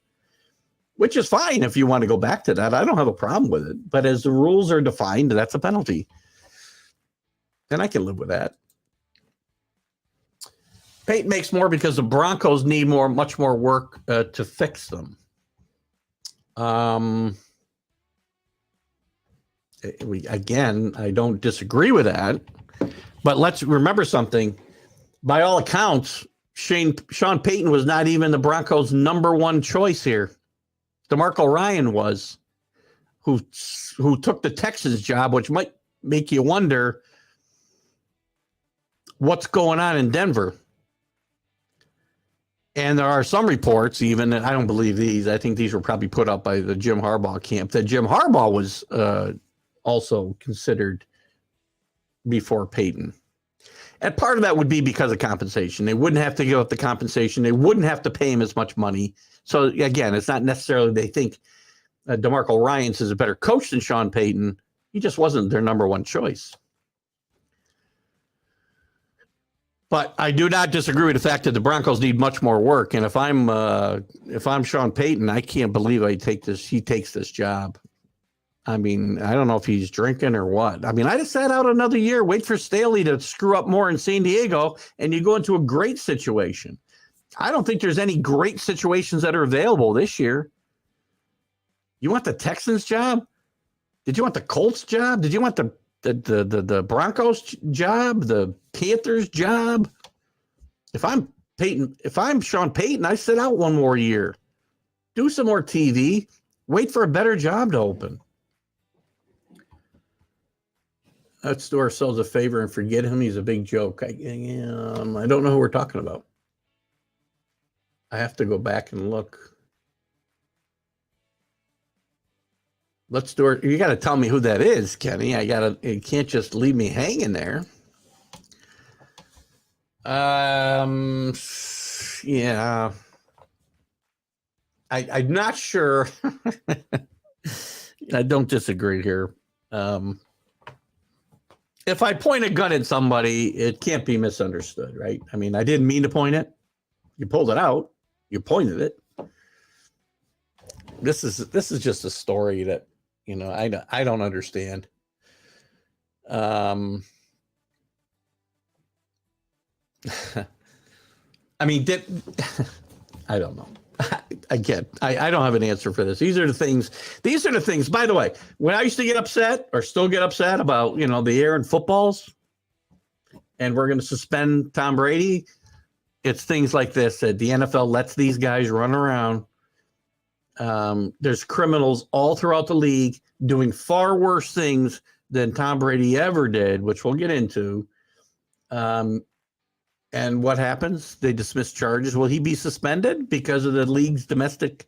which is fine if you want to go back to that. I don't have a problem with it. But as the rules are defined, that's a penalty. And I can live with that. Peyton makes more because the Broncos need much more work to fix them. Again, I don't disagree with that. But let's remember something. By all accounts, Sean Payton was not even the Broncos' number 1 choice here. DeMarco Ryan was, who took the Texans job, which might make you wonder what's going on in Denver. And there are some reports, even, and I don't believe these. I think these were probably put up by the Jim Harbaugh camp, that Jim Harbaugh was also considered before Peyton. And part of that would be because of compensation. They wouldn't have to give up the compensation. They wouldn't have to pay him as much money. So, again, it's not necessarily they think DeMarco Ryans is a better coach than Sean Payton. He just wasn't their number 1 choice. But I do not disagree with the fact that the Broncos need much more work. And if I'm Sean Payton, I can't believe he takes this job. I mean, I don't know if he's drinking or what. I mean, I just sat out another year, wait for Staley to screw up more in San Diego, and you go into a great situation. I don't think there's any great situations that are available this year. You want the Texans job? Did you want the Colts job? Did you want the Broncos job? The Panthers job? If I'm Sean Payton, I sit out 1 more year. Do some more TV. Wait for a better job to open. Let's do ourselves a favor and forget him. He's a big joke. I don't know who we're talking about. I have to go back and look. Let's do it. You got to tell me who that is, Kenny. You can't just leave me hanging there. Yeah. I'm not sure. I don't disagree here. If I point a gun at somebody, it can't be misunderstood, right? I mean, I didn't mean to point it. You pulled it out. You pointed it. This is just a story that, I don't understand. I mean, I don't know. Again, I don't have an answer for this. These are the things, by the way, when I used to get upset or still get upset about, the air and footballs and we're going to suspend Tom Brady. It's things like this that the NFL lets these guys run around. There's criminals all throughout the league doing far worse things than Tom Brady ever did, which we'll get into. And what happens? They dismiss charges. Will he be suspended because of the league's domestic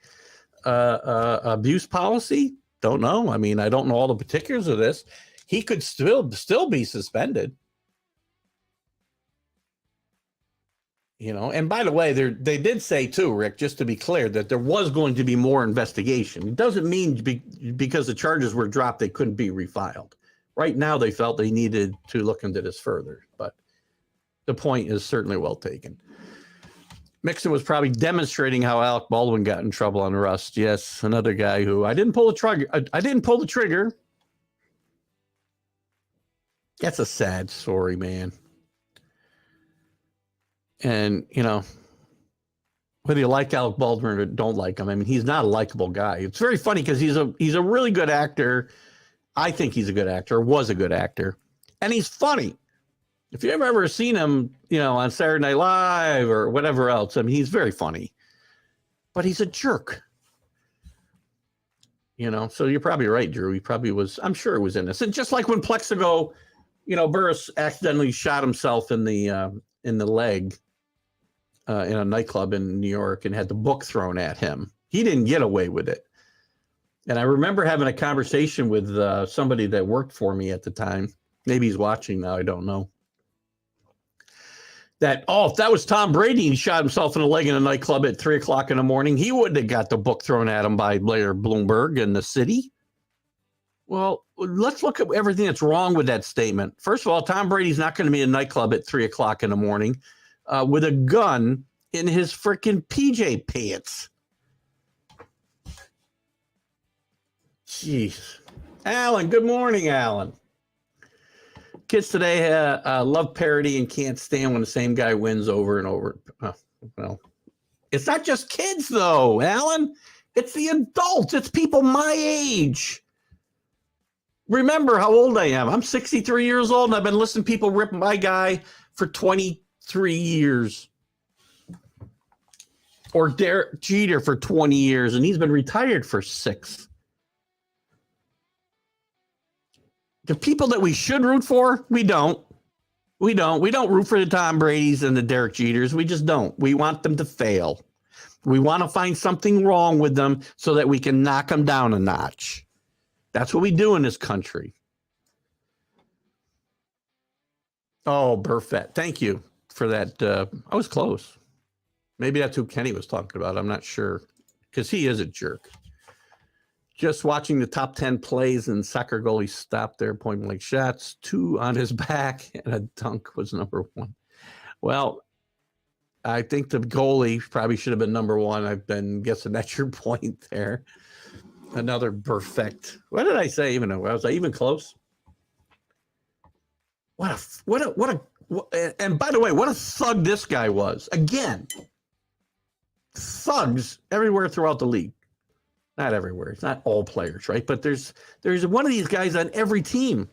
abuse policy? Don't know. I mean, I don't know all the particulars of this. He could still be suspended. And by the way, they did say too, Rick, just to be clear, that there was going to be more investigation. It doesn't mean because the charges were dropped, they couldn't be refiled. Right now, they felt they needed to look into this further, but the point is certainly well taken. Mixon was probably demonstrating how Alec Baldwin got in trouble on Rust. Yes, another guy who I didn't pull the trigger. I didn't pull the trigger. That's a sad story, man. And, whether you like Alec Baldwin or don't like him, I mean, he's not a likable guy. It's very funny because he's a really good actor. I think he's a good actor, was a good actor. And he's funny. If you've ever seen him, on Saturday Night Live or whatever else, I mean, he's very funny. But he's a jerk. So you're probably right, Drew. He probably was, I'm sure it was innocent. Just like when Plexico Burris accidentally shot himself in the leg in a nightclub in New York and had the book thrown at him. He didn't get away with it. And I remember having a conversation with somebody that worked for me at the time. Maybe he's watching now. I don't know. If that was Tom Brady and he shot himself in the leg in a nightclub at 3 o'clock in the morning, he wouldn't have got the book thrown at him by Blair Bloomberg and the city. Well, let's look at everything that's wrong with that statement. First of all, Tom Brady's not going to be in a nightclub at 3 o'clock in the morning with a gun in his freaking PJ pants. Jeez. Alan, good morning, Alan. Kids today love parody and can't stand when the same guy wins over and over. Well, it's not just kids, though, Alan. It's the adults. It's people my age. Remember how old I am. I'm 63 years old, and I've been listening to people rip my guy for 23 years. Or Derek Jeter for 20 years, and he's been retired for 6. The people that we should root for, we don't. We don't root for the Tom Bradys and the Derek Jeters. We just don't. We want them to fail. We want to find something wrong with them so that we can knock them down a notch. That's what we do in this country. Oh, Burfett. Thank you for that. I was close. Maybe that's who Kenny was talking about. I'm not sure because he is a jerk. Just watching the top 10 plays and soccer goalie stopped there, point blank shots, 2 on his back, and a dunk was number 1. Well, I think the goalie probably should have been number 1. I've been guessing that's your point there. Another perfect. What did I say? Was I even close? And by the way, what a thug this guy was. Again, thugs everywhere throughout the league. Not everywhere. It's not all players, right? But there's one of these guys on every team.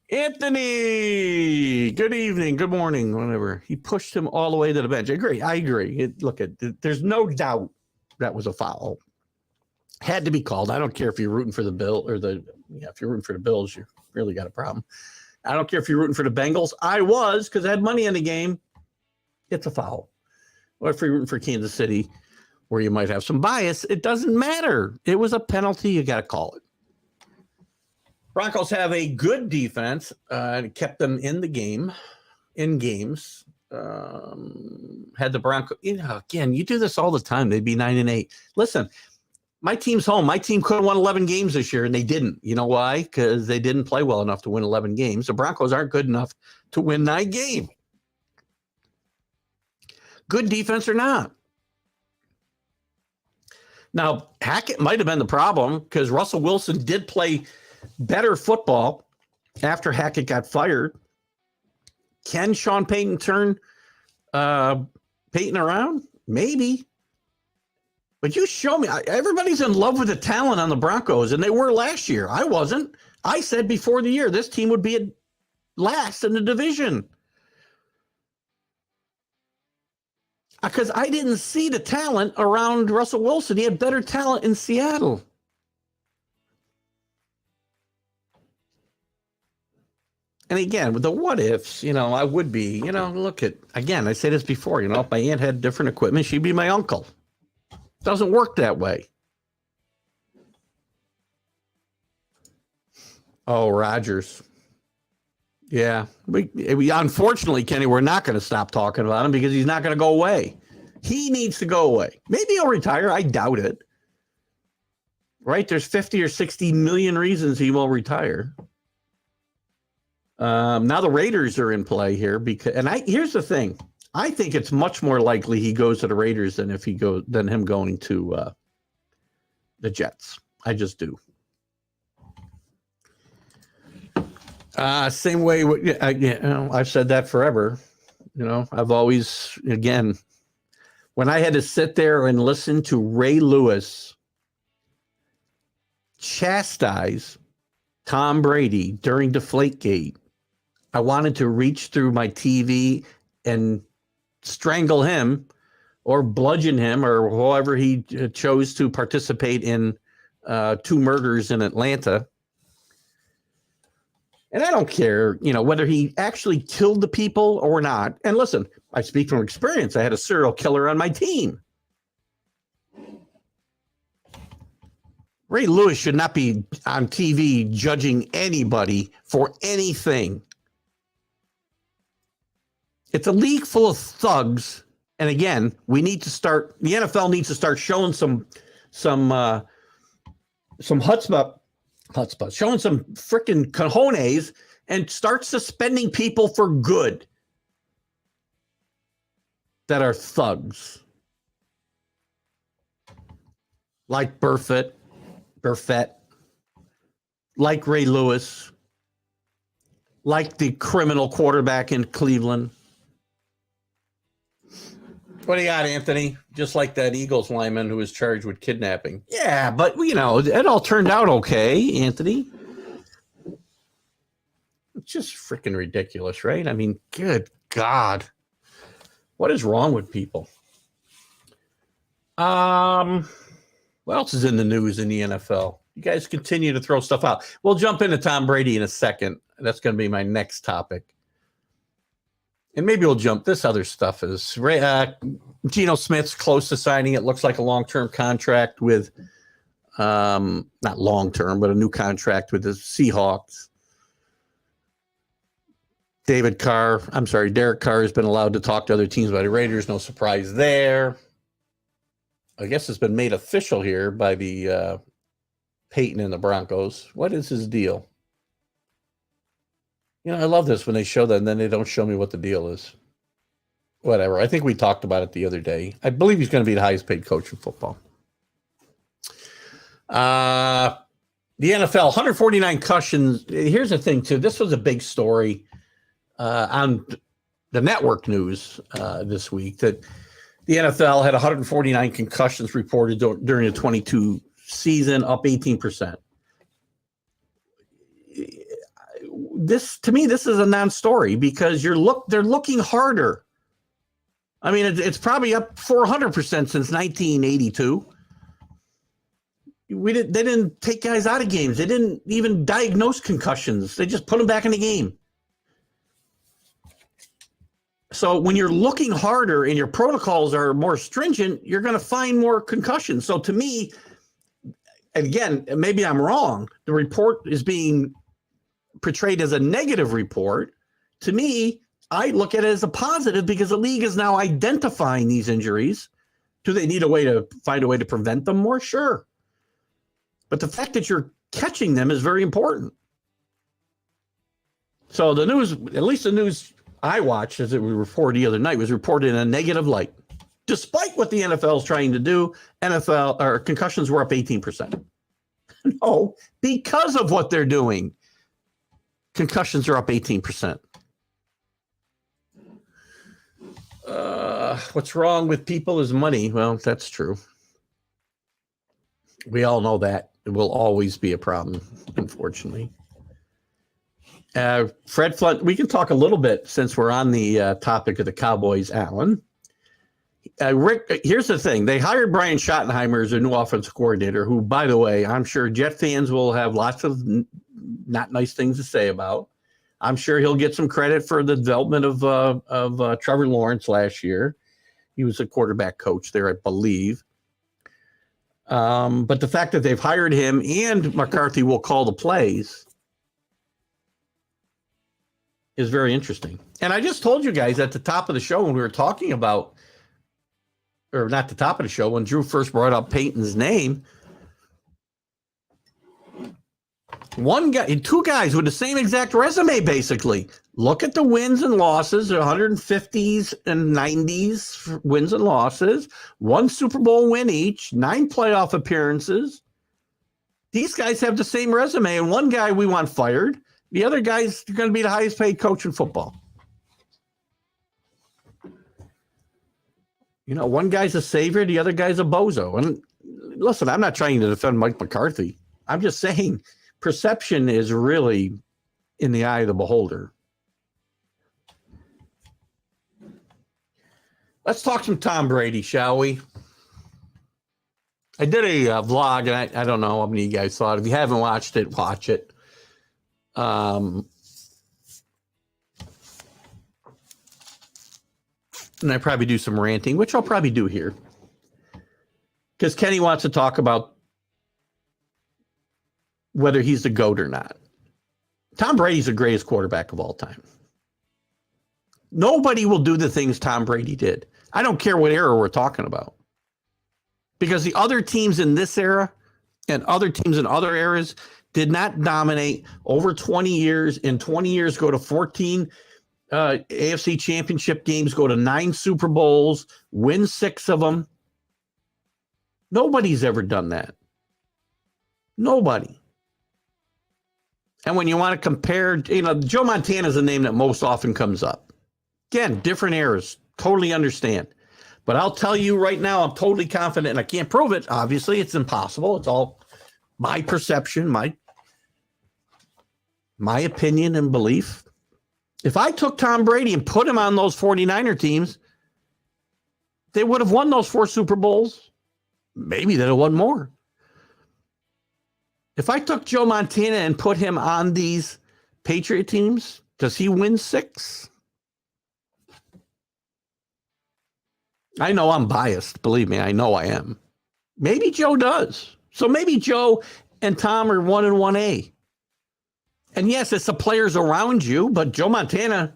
Anthony, good evening, good morning, whatever. He pushed him all the way to the bench. I agree. There's no doubt that was a foul. Had to be called. I don't care if you're rooting for the Bill if you're rooting for the Bills, you really got a problem. I don't care if you're rooting for the Bengals. I was because I had money in the game. It's a foul. Or if you're rooting for Kansas City, where you might have some bias, it doesn't matter. It was a penalty. You got to call it. Broncos have a good defense. Kept them in the game, in games. Had the Broncos. Again, you do this all the time. They'd be 9-8. Listen, my team's home. My team could have won 11 games this year, and they didn't. You know why? Because they didn't play well enough to win 11 games. The Broncos aren't good enough to win 9 games. Good defense or not. Now, Hackett might have been the problem because Russell Wilson did play better football after Hackett got fired. Can Sean Payton turn Payton around? Maybe. But you show me. Everybody's in love with the talent on the Broncos, and they were last year. I wasn't. I said before the year this team would be last in the division. Because I didn't see the talent around Russell Wilson. He had better talent in Seattle. And again, with the what ifs, I would be, look at, again, I say this before, if my aunt had different equipment, she'd be my uncle. Doesn't work that way. Oh, Rodgers. Yeah, we unfortunately, Kenny, we're not going to stop talking about him because he's not going to go away. He needs to go away. Maybe he'll retire. I doubt it. Right? There's 50 or 60 million reasons he will retire. Now the Raiders are in play here here's the thing. I think it's much more likely he goes to the Raiders than him going to the Jets. I just do. Same way. I've said that forever. I've always, again, when I had to sit there and listen to Ray Lewis chastise Tom Brady during Deflategate, I wanted to reach through my TV and strangle him or bludgeon him or however he chose to participate in 2 murders in Atlanta. And I don't care, whether he actually killed the people or not. And listen, I speak from experience. I had a serial killer on my team. Ray Lewis should not be on TV judging anybody for anything. It's a league full of thugs. And again, the NFL needs to start showing some chutzpah, showing some freaking cojones and start suspending people for good that are thugs. Like Burfett, like Ray Lewis, like the criminal quarterback in Cleveland. What do you got, Anthony? Just like that Eagles lineman who was charged with kidnapping. Yeah, but, it all turned out okay, Anthony. It's just freaking ridiculous, right? I mean, good God. What is wrong with people? What else is in the news in the NFL? You guys continue to throw stuff out. We'll jump into Tom Brady in a second. That's going to be my next topic. And maybe we'll jump. This other stuff is Geno Smith's close to signing. It looks like a long-term contract with, not long-term, but a new contract with the Seahawks. Derek Carr has been allowed to talk to other teams by the Raiders. No surprise there. I guess it's been made official here by the Peyton and the Broncos. What is his deal? I love this when they show that and then they don't show me what the deal is. Whatever. I think we talked about it the other day. I believe he's going to be the highest paid coach in football. The NFL, 149 concussions. Here's the thing, too. This was a big story on the network news this week that the NFL had 149 concussions reported during the 22 season, up 18%. To me, this is a non-story because they're looking harder. I mean, it's probably up 400% since 1982. They didn't take guys out of games. They didn't even diagnose concussions. They just put them back in the game. So when you're looking harder and your protocols are more stringent, you're going to find more concussions. So to me, again, maybe I'm wrong. The report is being portrayed as a negative report. To me, I look at it as a positive because the league is now identifying these injuries. Do they need to find a way to prevent them more? Sure. But the fact that you're catching them is very important. So the news, at least the news I watched as it was reported the other night, was reported in a negative light. Despite what the NFL is trying to do, concussions were up 18%. No, because of what they're doing. Concussions are up 18%. What's wrong with people is money. Well, that's true. We all know that. It will always be a problem, unfortunately. Fred Flint, we can talk a little bit since we're on the topic of the Cowboys, Alan. Rick, here's the thing. They hired Brian Schottenheimer as their new offensive coordinator, who, by the way, I'm sure Jet fans will have lots of not nice things to say about. I'm sure he'll get some credit for the development of Trevor Lawrence last year. He was a quarterback coach there, I believe. But the fact that they've hired him and McCarthy will call the plays is very interesting. And I just told you guys at the top of the show when we were talking about, or not the top of the show, when Drew first brought up Peyton's name, two guys with the same exact resume, basically. Look at the wins and losses, 150s and 90s wins and losses, one Super Bowl win each, 9 playoff appearances. These guys have the same resume, and one guy we want fired. The other guy's going to be the highest paid coach in football. One guy's a savior, the other guy's a bozo. And listen, I'm not trying to defend Mike McCarthy. I'm just saying perception is really in the eye of the beholder. Let's talk some Tom Brady, shall we? I did a vlog, and I don't know how many of you guys saw it. If you haven't watched it, watch it. and I probably do some ranting, which I'll probably do here, because Kenny wants to talk about whether he's the GOAT or not. Tom Brady's the greatest quarterback of all time. Nobody will do the things Tom Brady did. I don't care what era we're talking about. Because the other teams in this era and other teams in other eras did not dominate over 20 years. In 20 years, go to 14 AFC championship games, go to 9 Super Bowls, win 6 of them. Nobody's ever done that. Nobody. And when you want to compare, Joe Montana is a name that most often comes up. Again, different eras. Totally understand. But I'll tell you right now, I'm totally confident, and I can't prove it. Obviously, it's impossible. It's all my perception, my opinion and belief. If I took Tom Brady and put him on those 49er teams, they would have won those 4 Super Bowls. Maybe they'd have won more. If I took Joe Montana and put him on these Patriot teams, does he win 6? I know I'm biased. Believe me, I know I am. Maybe Joe does. So maybe Joe and Tom are 1 and 1A. And yes, it's the players around you, but Joe Montana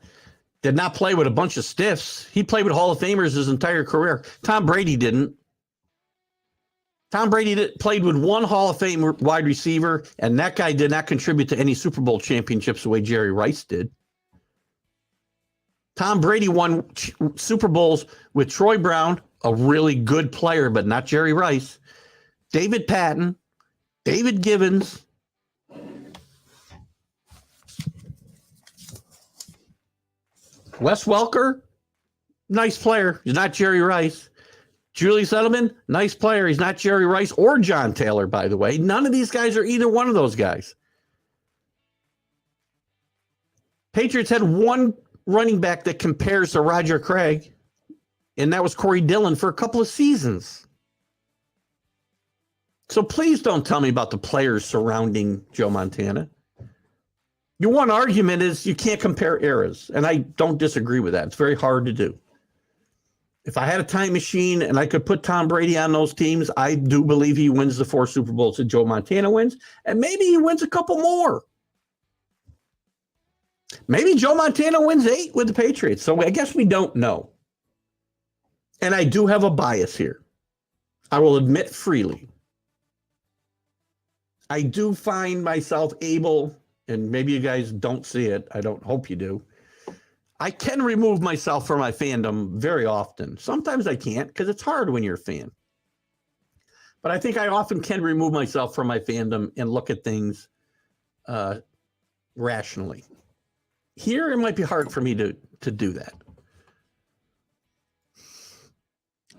did not play with a bunch of stiffs. He played with Hall of Famers his entire career. Tom Brady didn't. Tom Brady played with 1 Hall of Fame wide receiver, and that guy did not contribute to any Super Bowl championships the way Jerry Rice did. Tom Brady won Super Bowls with Troy Brown, a really good player, but not Jerry Rice, David Patton, David Givens, Wes Welker, nice player. He's not Jerry Rice. Julius Edelman, nice player. He's not Jerry Rice or John Taylor, by the way. None of these guys are either one of those guys. Patriots had 1 running back that compares to Roger Craig, and that was Corey Dillon for a couple of seasons. So please don't tell me about the players surrounding Joe Montana. Your one argument is you can't compare eras, and I don't disagree with that. It's very hard to do. If I had a time machine and I could put Tom Brady on those teams, I do believe he wins the 4 Super Bowls that Joe Montana wins, and maybe he wins a couple more. Maybe Joe Montana wins 8 with the Patriots. So I guess we don't know. And I do have a bias here. I will admit freely. I do find myself able, and maybe you guys don't see it. I don't hope you do. I can remove myself from my fandom very often. Sometimes I can't because it's hard when you're a fan. But I think I often can remove myself from my fandom and look at things rationally. Here, it might be hard for me to do that.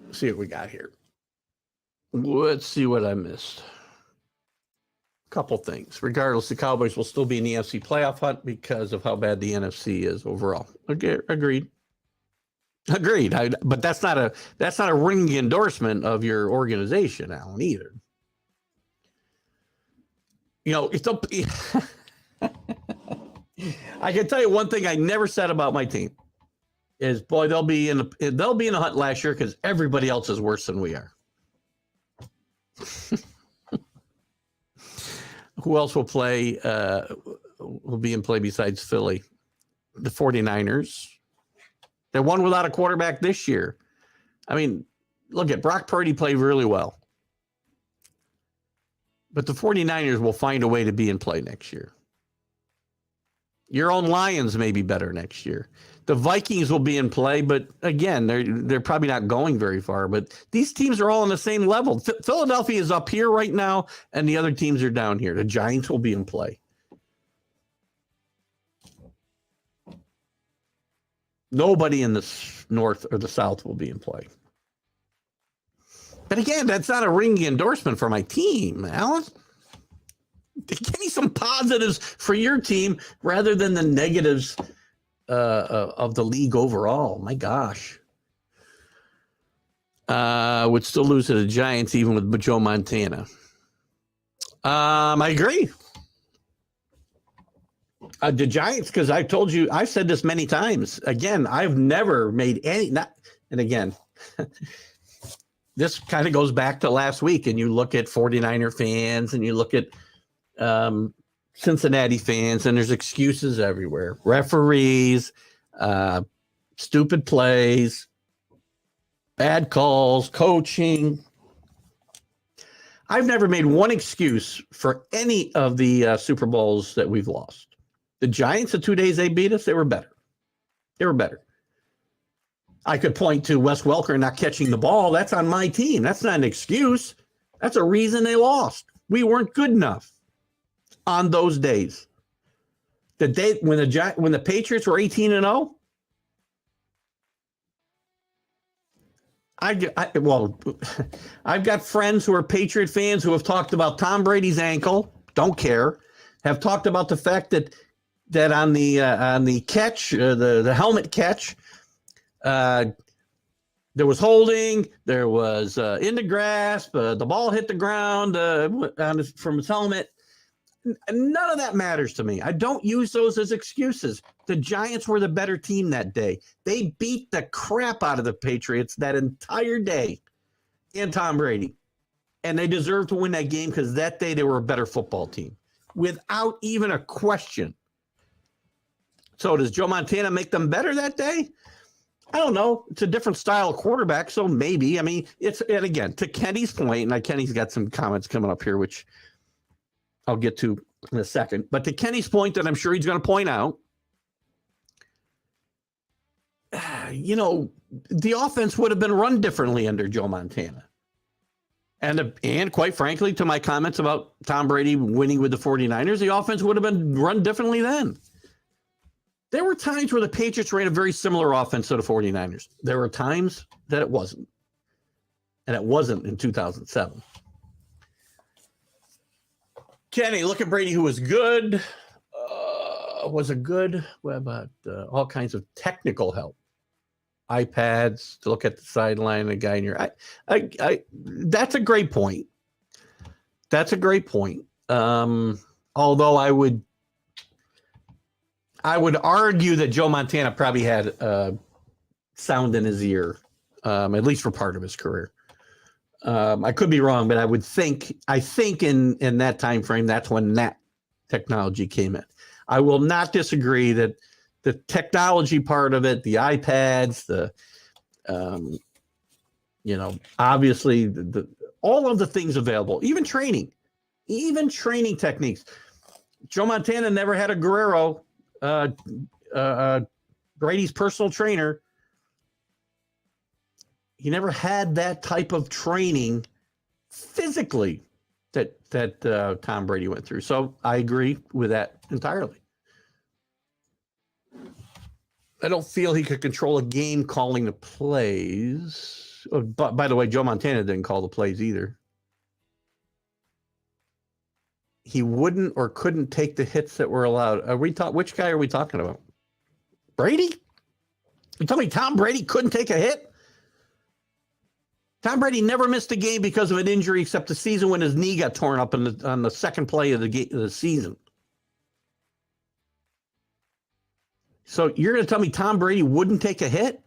Let's see what we got here. Let's see what I missed. Couple things. Regardless, the Cowboys will still be in the NFC playoff hunt because of how bad the NFC is overall. Okay, agreed. But that's not a ringing endorsement of your organization, Alan, either. It's I can tell you one thing I never said about my team is, boy, they'll be in the hunt last year because everybody else is worse than we are. Who else will play? Will be in play besides Philly? The 49ers. They won without a quarterback this year. I mean, look at Brock Purdy played really well. But the 49ers will find a way to be in play next year. Your own Lions may be better next year. The Vikings will be in play, but again, they're probably not going very far. But these teams are all on the same level. Philadelphia is up here right now, and the other teams are down here. The Giants will be in play. Nobody in the North or the South will be in play. But again, that's not a ringing endorsement for my team, Alan. Give me some positives for your team rather than the negatives of the league overall. My gosh. Would still lose to the Giants even with Joe Montana. I agree. The Giants, because I told you, I've said this many times. Again, I've never made And again, this kind of goes back to last week, and you look at 49er fans and you look at Cincinnati fans, and there's excuses everywhere. Referees, stupid plays, bad calls, coaching. I've never made one excuse for any of the Super Bowls that we've lost. The Giants, the 2 days they beat us, they were better. They were better. I could point to Wes Welker not catching the ball. That's on my team. That's not an excuse. That's a reason they lost. We weren't good enough on those days. The day when the Patriots were 18-0, I've got friends who are Patriot fans who have talked about Tom Brady's ankle. Don't care. Have talked about the fact that on the catch, the helmet catch, there was holding. There was in the grasp. The ball hit the ground from his helmet. None of that matters to me. I don't use those as excuses. The Giants were the better team that day. They beat the crap out of the Patriots that entire day and Tom Brady. And they deserved to win that game because that day they were a better football team without even a question. So does Joe Montana make them better that day? I don't know. It's a different style of quarterback, so maybe. I mean, and again, to Kenny's point, and Kenny's got some comments coming up here, which I'll get to in a second. But to Kenny's point that I'm sure he's going to point out, the offense would have been run differently under Joe Montana. And quite frankly, to my comments about Tom Brady winning with the 49ers, the offense would have been run differently then. There were times where the Patriots ran a very similar offense to the 49ers. There were times that it wasn't. And it wasn't in 2007. Kenny, look at Brady, who was good. Was it good? What about all kinds of technical help? iPads to look at the sideline, the guy in your eye. That's a great point. That's a great point. Although I would argue that Joe Montana probably had sound in his ear, at least for part of his career. I could be wrong, but I think in that time frame, that's when that technology came in. I will not disagree that the technology part of it, the iPads, obviously all of the things available, even training techniques. Joe Montana never had a Guerrero, Brady's personal trainer. He never had that type of training physically that Tom Brady went through. So I agree with that entirely. I don't feel he could control a game calling the plays. Oh, but by the way, Joe Montana didn't call the plays either. He wouldn't or couldn't take the hits that were allowed. Which guy are we talking about? Brady? You tell me Tom Brady couldn't take a hit? Tom Brady never missed a game because of an injury except the season when his knee got torn up on the second play of the season. So you're going to tell me Tom Brady wouldn't take a hit?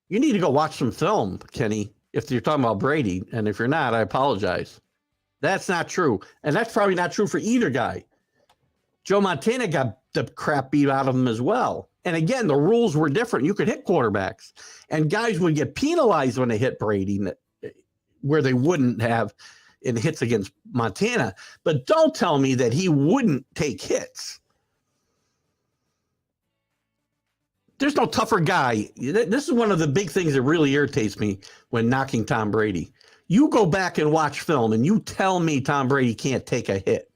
You need to go watch some film, Kenny, if you're talking about Brady. And if you're not, I apologize. That's not true. And that's probably not true for either guy. Joe Montana got the crap beat out of him as well. And again, the rules were different. You could hit quarterbacks. And guys would get penalized when they hit Brady, where they wouldn't have in hits against Montana. But don't tell me that he wouldn't take hits. There's no tougher guy. This is one of the big things that really irritates me when knocking Tom Brady. You go back and watch film and you tell me Tom Brady can't take a hit.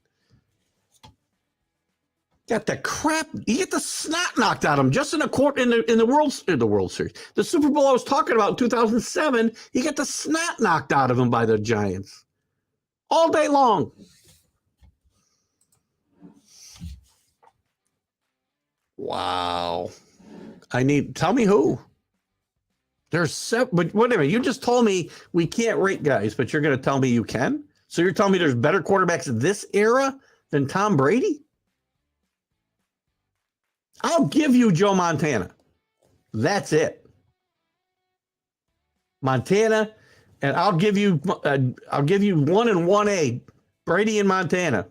Got the crap. You get the snot knocked out of him just in the World Series. The Super Bowl I was talking about in 2007, he got the snot knocked out of him by the Giants all day long. Wow. Tell me who. But whatever. You just told me we can't rate guys, but you're going to tell me you can? So you're telling me there's better quarterbacks in this era than Tom Brady? I'll give you Joe Montana. That's it. Montana, and I'll give you 1 and 1A, Brady and Montana.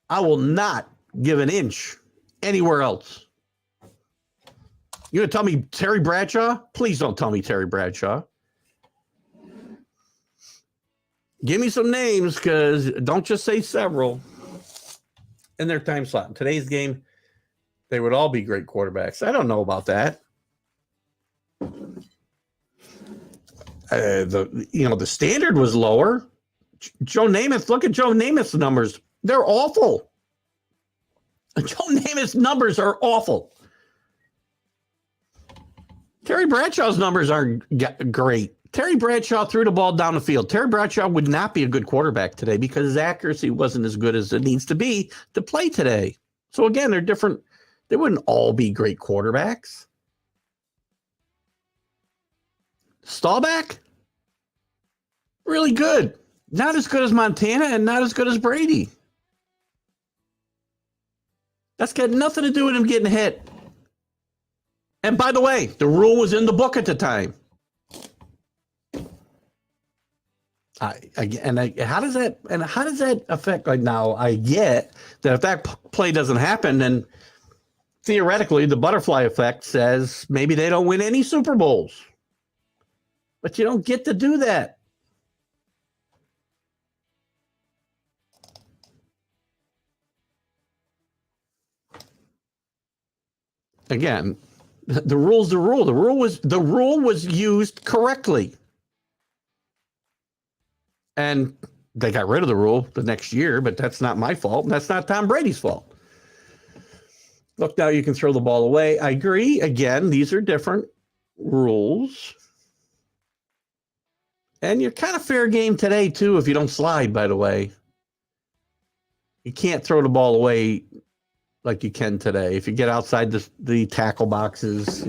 I will not give an inch anywhere else. You gonna tell me Terry Bradshaw? Please don't tell me Terry Bradshaw. Give me some names, because don't just say several in their time slot. In today's game, they would all be great quarterbacks. I don't know about that. The standard was lower. Joe Namath, look at Joe Namath's numbers. They're awful. Joe Namath's numbers are awful. Terry Bradshaw's numbers aren't great. Terry Bradshaw threw the ball down the field. Terry Bradshaw would not be a good quarterback today because his accuracy wasn't as good as it needs to be to play today. So again, they're different. They wouldn't all be great quarterbacks. Staubach, really good. Not as good as Montana and not as good as Brady. That's got nothing to do with him getting hit. And by the way, the rule was in the book at the time. How does that affect? Like, now I get that if that play doesn't happen, then theoretically the butterfly effect says maybe they don't win any Super Bowls. But you don't get to do that. Again, the rule's the rule. The rule was used correctly. And they got rid of the rule the next year, but that's not my fault. And that's not Tom Brady's fault. Look, now you can throw the ball away. I agree. Again, these are different rules. And you're kind of fair game today, too, if you don't slide, by the way. You can't throw the ball away like you can today. If you get outside the tackle boxes,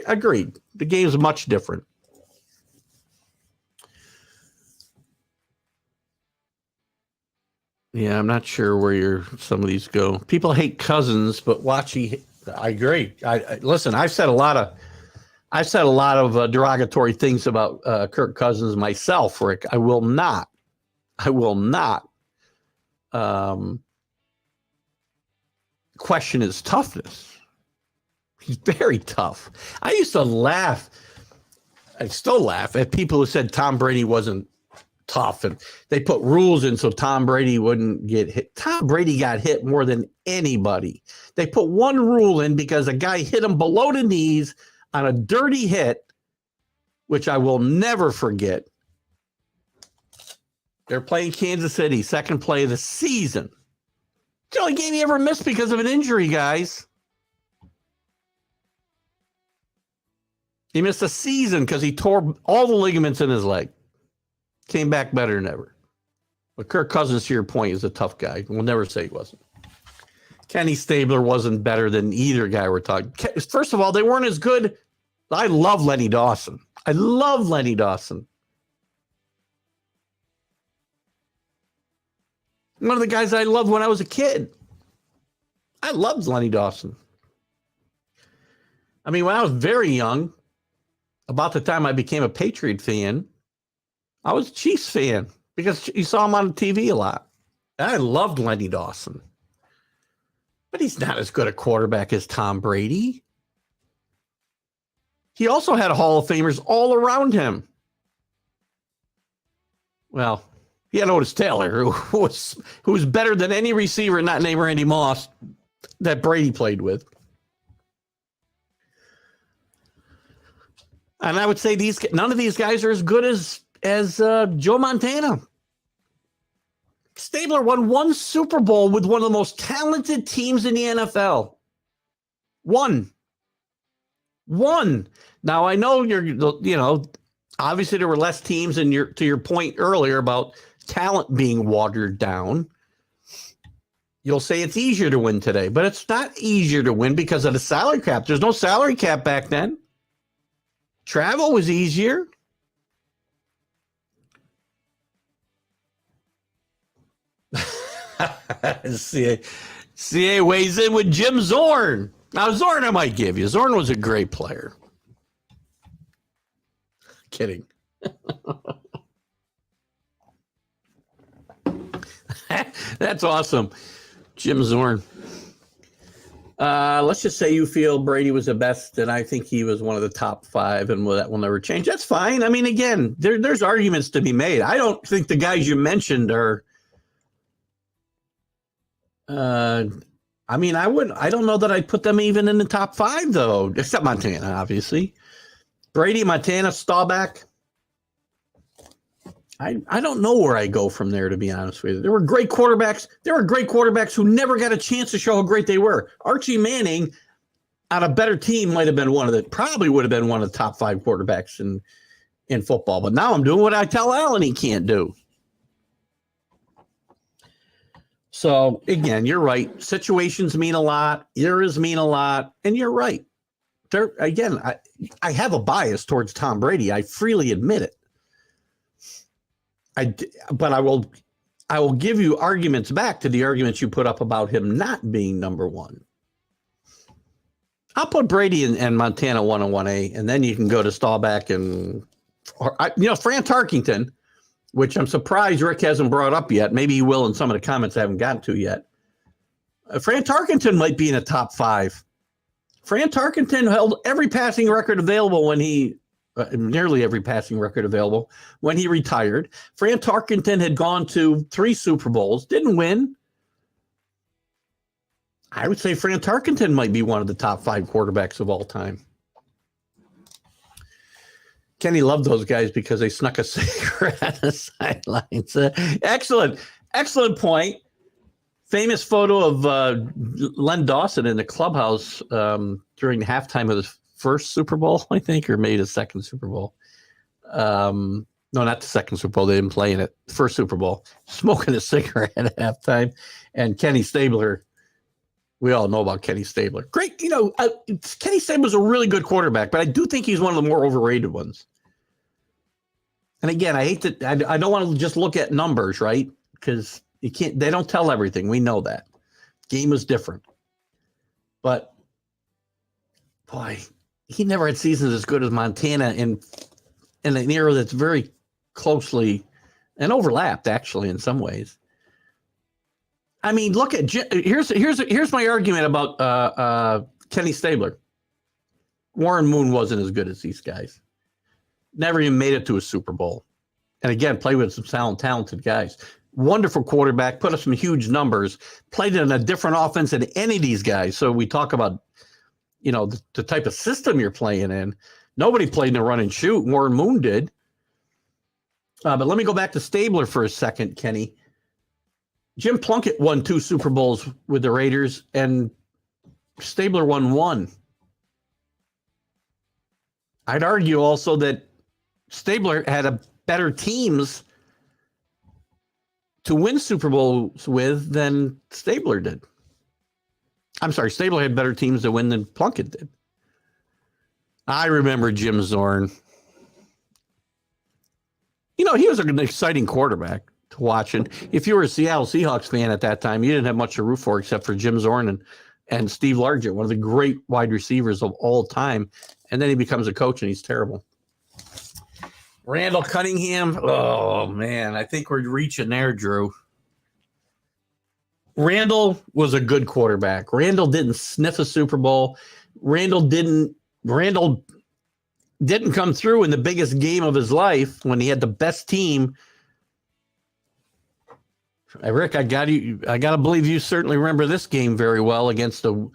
agreed. The game's much different. Yeah, I'm not sure where some of these go. People hate Cousins, but I agree. Listen. I've said a lot of derogatory things about Kirk Cousins myself, Rick. I will not question his toughness. He's very tough. I used to laugh. I still laugh at people who said Tom Brady wasn't tough, and they put rules in so Tom Brady wouldn't get hit. Tom Brady got hit more than anybody. They put one rule in because a guy hit him below the knees on a dirty hit, which I will never forget. They're playing Kansas City, second play of the season. It's the only game he ever missed because of an injury, guys. He missed a season because he tore all the ligaments in his leg. Came back better than ever. But Kirk Cousins, to your point, is a tough guy. We'll never say he wasn't. Kenny Stabler wasn't better than either guy we're talking. First of all, they weren't as good. I love Lenny Dawson. One of the guys I loved when I was a kid. I loved Lenny Dawson. I mean, when I was very young, about the time I became a Patriot fan, I was a Chiefs fan because you saw him on TV a lot. I loved Lenny Dawson. But he's not as good a quarterback as Tom Brady. He also had Hall of Famers all around him. Well, he had Otis Taylor, who was better than any receiver not named Randy Moss that Brady played with. And I would say none of these guys are as good as Joe Montana. Stabler won one Super Bowl with one of the most talented teams in the NFL. One. Now, I know obviously there were less teams, and to your point earlier about talent being watered down. You'll say it's easier to win today, but it's not easier to win because of the salary cap. There's no salary cap back then. Travel was easier. CA weighs in with Jim Zorn. Now, Zorn I might give you. Zorn was a great player. Kidding. That's awesome. Jim Zorn. Let's just say you feel Brady was the best, and I think he was one of the top 5, and that will never change. That's fine. I mean, again, there's arguments to be made. I don't think the guys you mentioned are. I mean, I don't know that I'd put them even in the top 5 though, except Montana, obviously. Brady, Montana, Staubach. I don't know where I go from there, to be honest with you. There were great quarterbacks. There were great quarterbacks who never got a chance to show how great they were. Archie Manning, on a better team, might have been probably would have been one of the top 5 quarterbacks in football. But now I'm doing what I tell Allen he can't do. So, again, you're right. Situations mean a lot. Eras mean a lot. And you're right. Again, I have a bias towards Tom Brady. I freely admit it. But I will give you arguments back to the arguments you put up about him not being number 1. I'll put Brady and Montana 1 and 1A, and then you can go to Staubach and Fran Tarkington, which I'm surprised Rick hasn't brought up yet. Maybe he will in some of the comments I haven't gotten to yet. Fran Tarkington might be in the top 5. Fran Tarkington held every passing record available when he. Nearly every passing record available when he retired. Fran Tarkington had gone to 3 Super Bowls, didn't win. I would say Fran Tarkington might be one of the top 5 quarterbacks of all time. Kenny loved those guys because they snuck a cigarette on the sidelines. Excellent point. Famous photo of Len Dawson in the clubhouse during the halftime of the first Super Bowl, I think, or maybe the second Super Bowl. No, not the second Super Bowl. They didn't play in it. First Super Bowl, smoking a cigarette at halftime. And Kenny Stabler, we all know about Kenny Stabler. Great, Kenny Stabler's a really good quarterback, but I do think he's one of the more overrated ones. And again, I don't want to just look at numbers, right? Because they don't tell everything. We know that. Game is different. But boy, he never had seasons as good as Montana in an era that's very closely and overlapped, actually, in some ways. I mean, look at here's my argument about Kenny Stabler. Warren Moon wasn't as good as these guys. Never even made it to a Super Bowl. And again, played with some talented guys. Wonderful quarterback, put up some huge numbers, played in a different offense than any of these guys. So we talk about the type of system you're playing in. Nobody played in a run and shoot. Warren Moon did. But let me go back to Stabler for a second, Kenny. Jim Plunkett won 2 Super Bowls with the Raiders, and Stabler won 1. I'd argue also that Stabler had a better teams to win Super Bowls with than Stabler did. I'm sorry, Stabler had better teams to win than Plunkett did. I remember Jim Zorn. He was an exciting quarterback to watch. And if you were a Seattle Seahawks fan at that time, you didn't have much to root for except for Jim Zorn and Steve Largent, one of the great wide receivers of all time. And then he becomes a coach, and he's terrible. Randall Cunningham. Oh, man, I think we're reaching there, Drew. Randall was a good quarterback. Randall didn't sniff a Super Bowl. Randall didn't come through in the biggest game of his life when he had the best team. Rick, I got to believe you certainly remember this game very well against the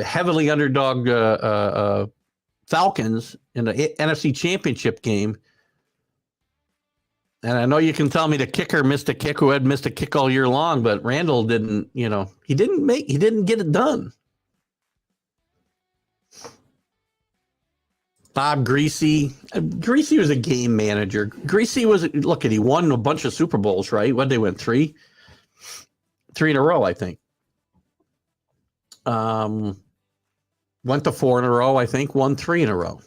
heavily underdog Falcons in the NFC Championship game. And I know you can tell me the kicker missed a kick who had missed a kick all year long, but Randall didn't, he didn't get it done. Bob Greasy. Greasy was a game manager. Greasy he won a bunch of Super Bowls, right? What, they win 3? 3 in a row, I think. Went to 4 in a row, I think. Won 3 in a row.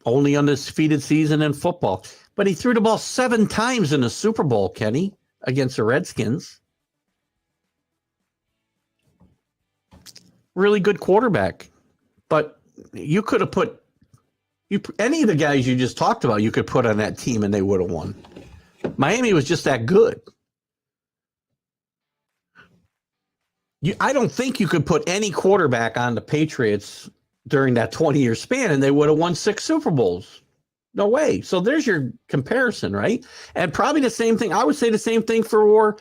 Only undefeated season in football. But he threw the ball 7 times in the Super Bowl, Kenny, against the Redskins. Really good quarterback. But you could have put Any of the guys you just talked about, you could put on that team and they would have won. Miami was just that good. I don't think you could put any quarterback on the Patriots during that 20-year span and they would have won 6 Super Bowls. No way. So there's your comparison, right? And probably the same thing. I would say the same thing for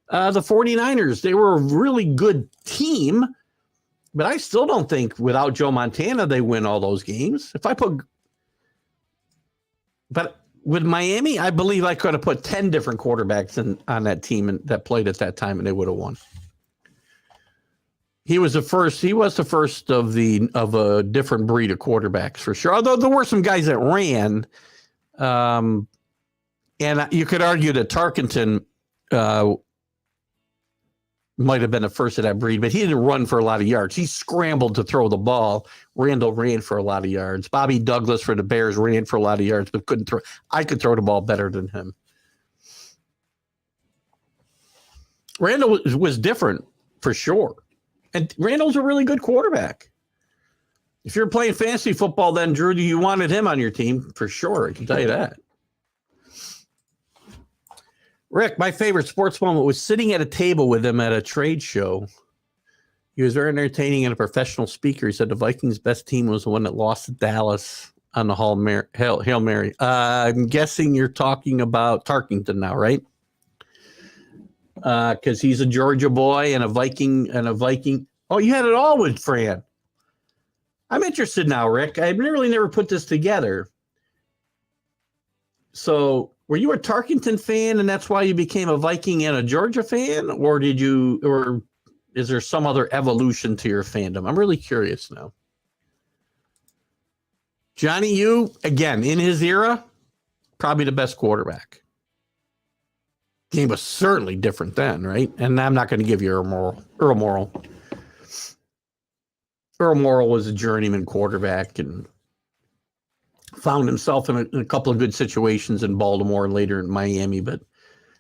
the 49ers. They were a really good team, but I still don't think without Joe Montana they win all those games. But with Miami, I believe I could have put 10 different quarterbacks on that team that played at that time and they would have won. He was the first of a different breed of quarterbacks for sure. Although there were some guys that ran, and you could argue that Tarkenton might have been the first of that breed, but he didn't run for a lot of yards. He scrambled to throw the ball. Randall ran for a lot of yards. Bobby Douglas for the Bears ran for a lot of yards, but couldn't throw. I could throw the ball better than him. Randall was different for sure. And Randall's a really good quarterback. If you're playing fantasy football, then, Drew, you wanted him on your team for sure. I can tell you that. Rick, my favorite sports moment was sitting at a table with him at a trade show. He was very entertaining and a professional speaker. He said the Vikings' best team was the one that lost to Dallas on the Hail Mary. I'm guessing you're talking about Tarkington now, right? Because he's a Georgia boy and a Viking. Oh, you had it all with Fran. I'm interested now, Rick. I've really never put this together. So, were you a Tarkington fan and that's why you became a Viking and a Georgia fan, or is there some other evolution to your fandom? I'm really curious now. Johnny U, again, in his era, probably the best quarterback. Game was certainly different then, right? And I'm not going to give you Earl Morrall. Earl Morrall was a journeyman quarterback and found himself in a couple of good situations in Baltimore and later in Miami, but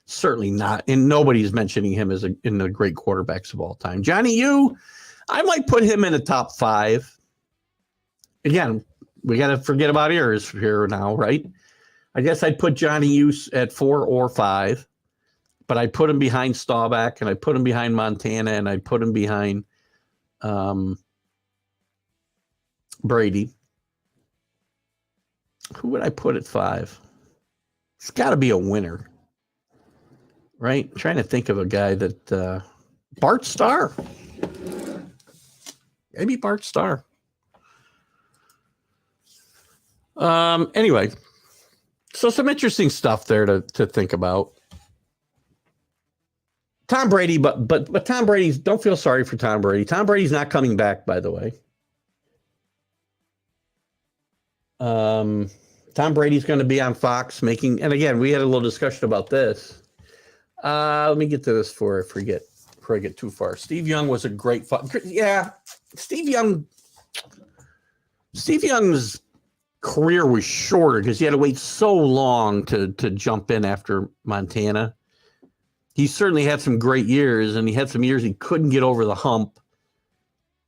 certainly not. And nobody's mentioning him as in the great quarterbacks of all time. Johnny U, I might put him in the top 5. Again, we got to forget about ears here now, right? I guess I'd put Johnny U at 4 or 5. But I put him behind Staubach, and I put him behind Montana, and I put him behind Brady. Who would I put at 5? It's got to be a winner, right? I'm trying to think of a guy that Bart Starr. Maybe Bart Starr. Anyway, so some interesting stuff there to think about. Tom Brady, but Tom Brady's, don't feel sorry for Tom Brady. Tom Brady's not coming back, by the way. Tom Brady's going to be on Fox and again, we had a little discussion about this. Let me get to this before I get too far. Steve Young was a great yeah. Steve Young's career was shorter because he had to wait so long to jump in after Montana. He certainly had some great years, and he had some years he couldn't get over the hump.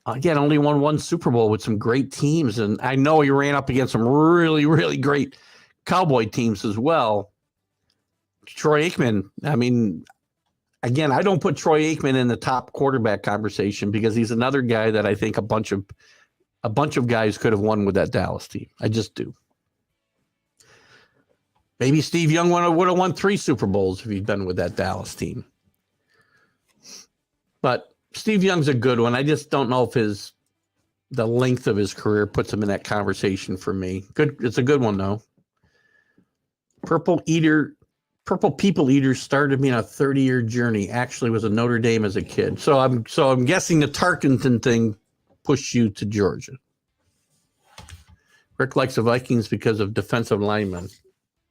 Again, only won 1 Super Bowl with some great teams, and I know he ran up against some really, really great Cowboy teams as well. Troy Aikman, I mean, again, I don't put Troy Aikman in the top quarterback conversation because he's another guy that I think a bunch of guys could have won with that Dallas team. I just do. Maybe Steve Young would have won 3 Super Bowls if he'd been with that Dallas team. But Steve Young's a good one. I just don't know if the length of his career puts him in that conversation for me. Good, it's a good one though. Purple People Eater started me on a 30-year journey. Actually, was a Notre Dame as a kid. So I'm guessing the Tarkenton thing pushed you to Georgia. Rick likes the Vikings because of defensive linemen.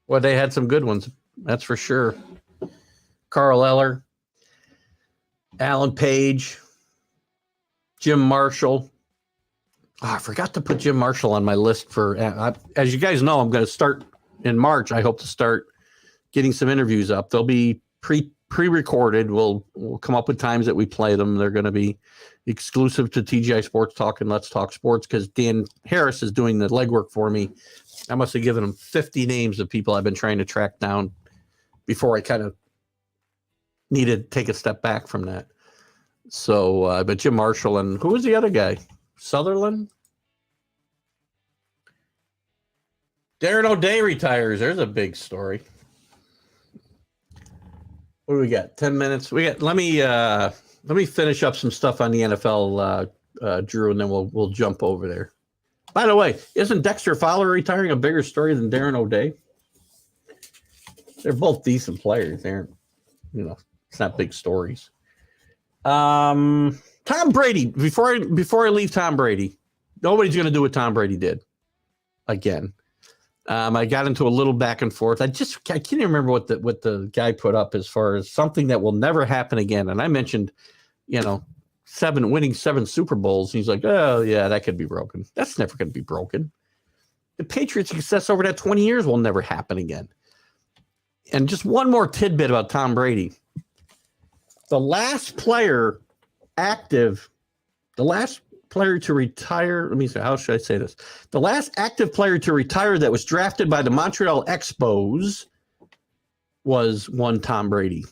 Well, they had some good ones, that's for sure. Carl Eller, Alan Page, Jim Marshall. Oh, I forgot to put Jim Marshall on my list for, as you guys know, I'm going to start in March. I hope to start getting some interviews up. They'll be pre-recorded. We'll come up with times that we play them. They're going to be exclusive to TGI Sports Talk and Let's Talk Sports because Dan Harris is doing the legwork for me. I must have given him 50 names of people I've been trying to track down before I kind of needed to take a step back from that. So, but Jim Marshall and who was the other guy? Sutherland? Darren O'Day retires. There's a big story. What do we got? 10 minutes. Let me finish up some stuff on the NFL, Drew, and then we'll jump over there. By the way, isn't Dexter Fowler retiring a bigger story than Darren O'Day? They're both decent players. They're, it's not big stories. Tom Brady. Before I leave Tom Brady, nobody's going to do what Tom Brady did again. I got into a little back and forth. I can't even remember what the guy put up as far as something that will never happen again. And I mentioned, winning 7 Super Bowls. He's like, oh yeah, that could be broken. That's never going to be broken. The Patriots' success over that 20 years will never happen again. And just one more tidbit about Tom Brady. The last player to retire, let me say, how should I say this? The last active player to retire that was drafted by the Montreal Expos was one Tom Brady.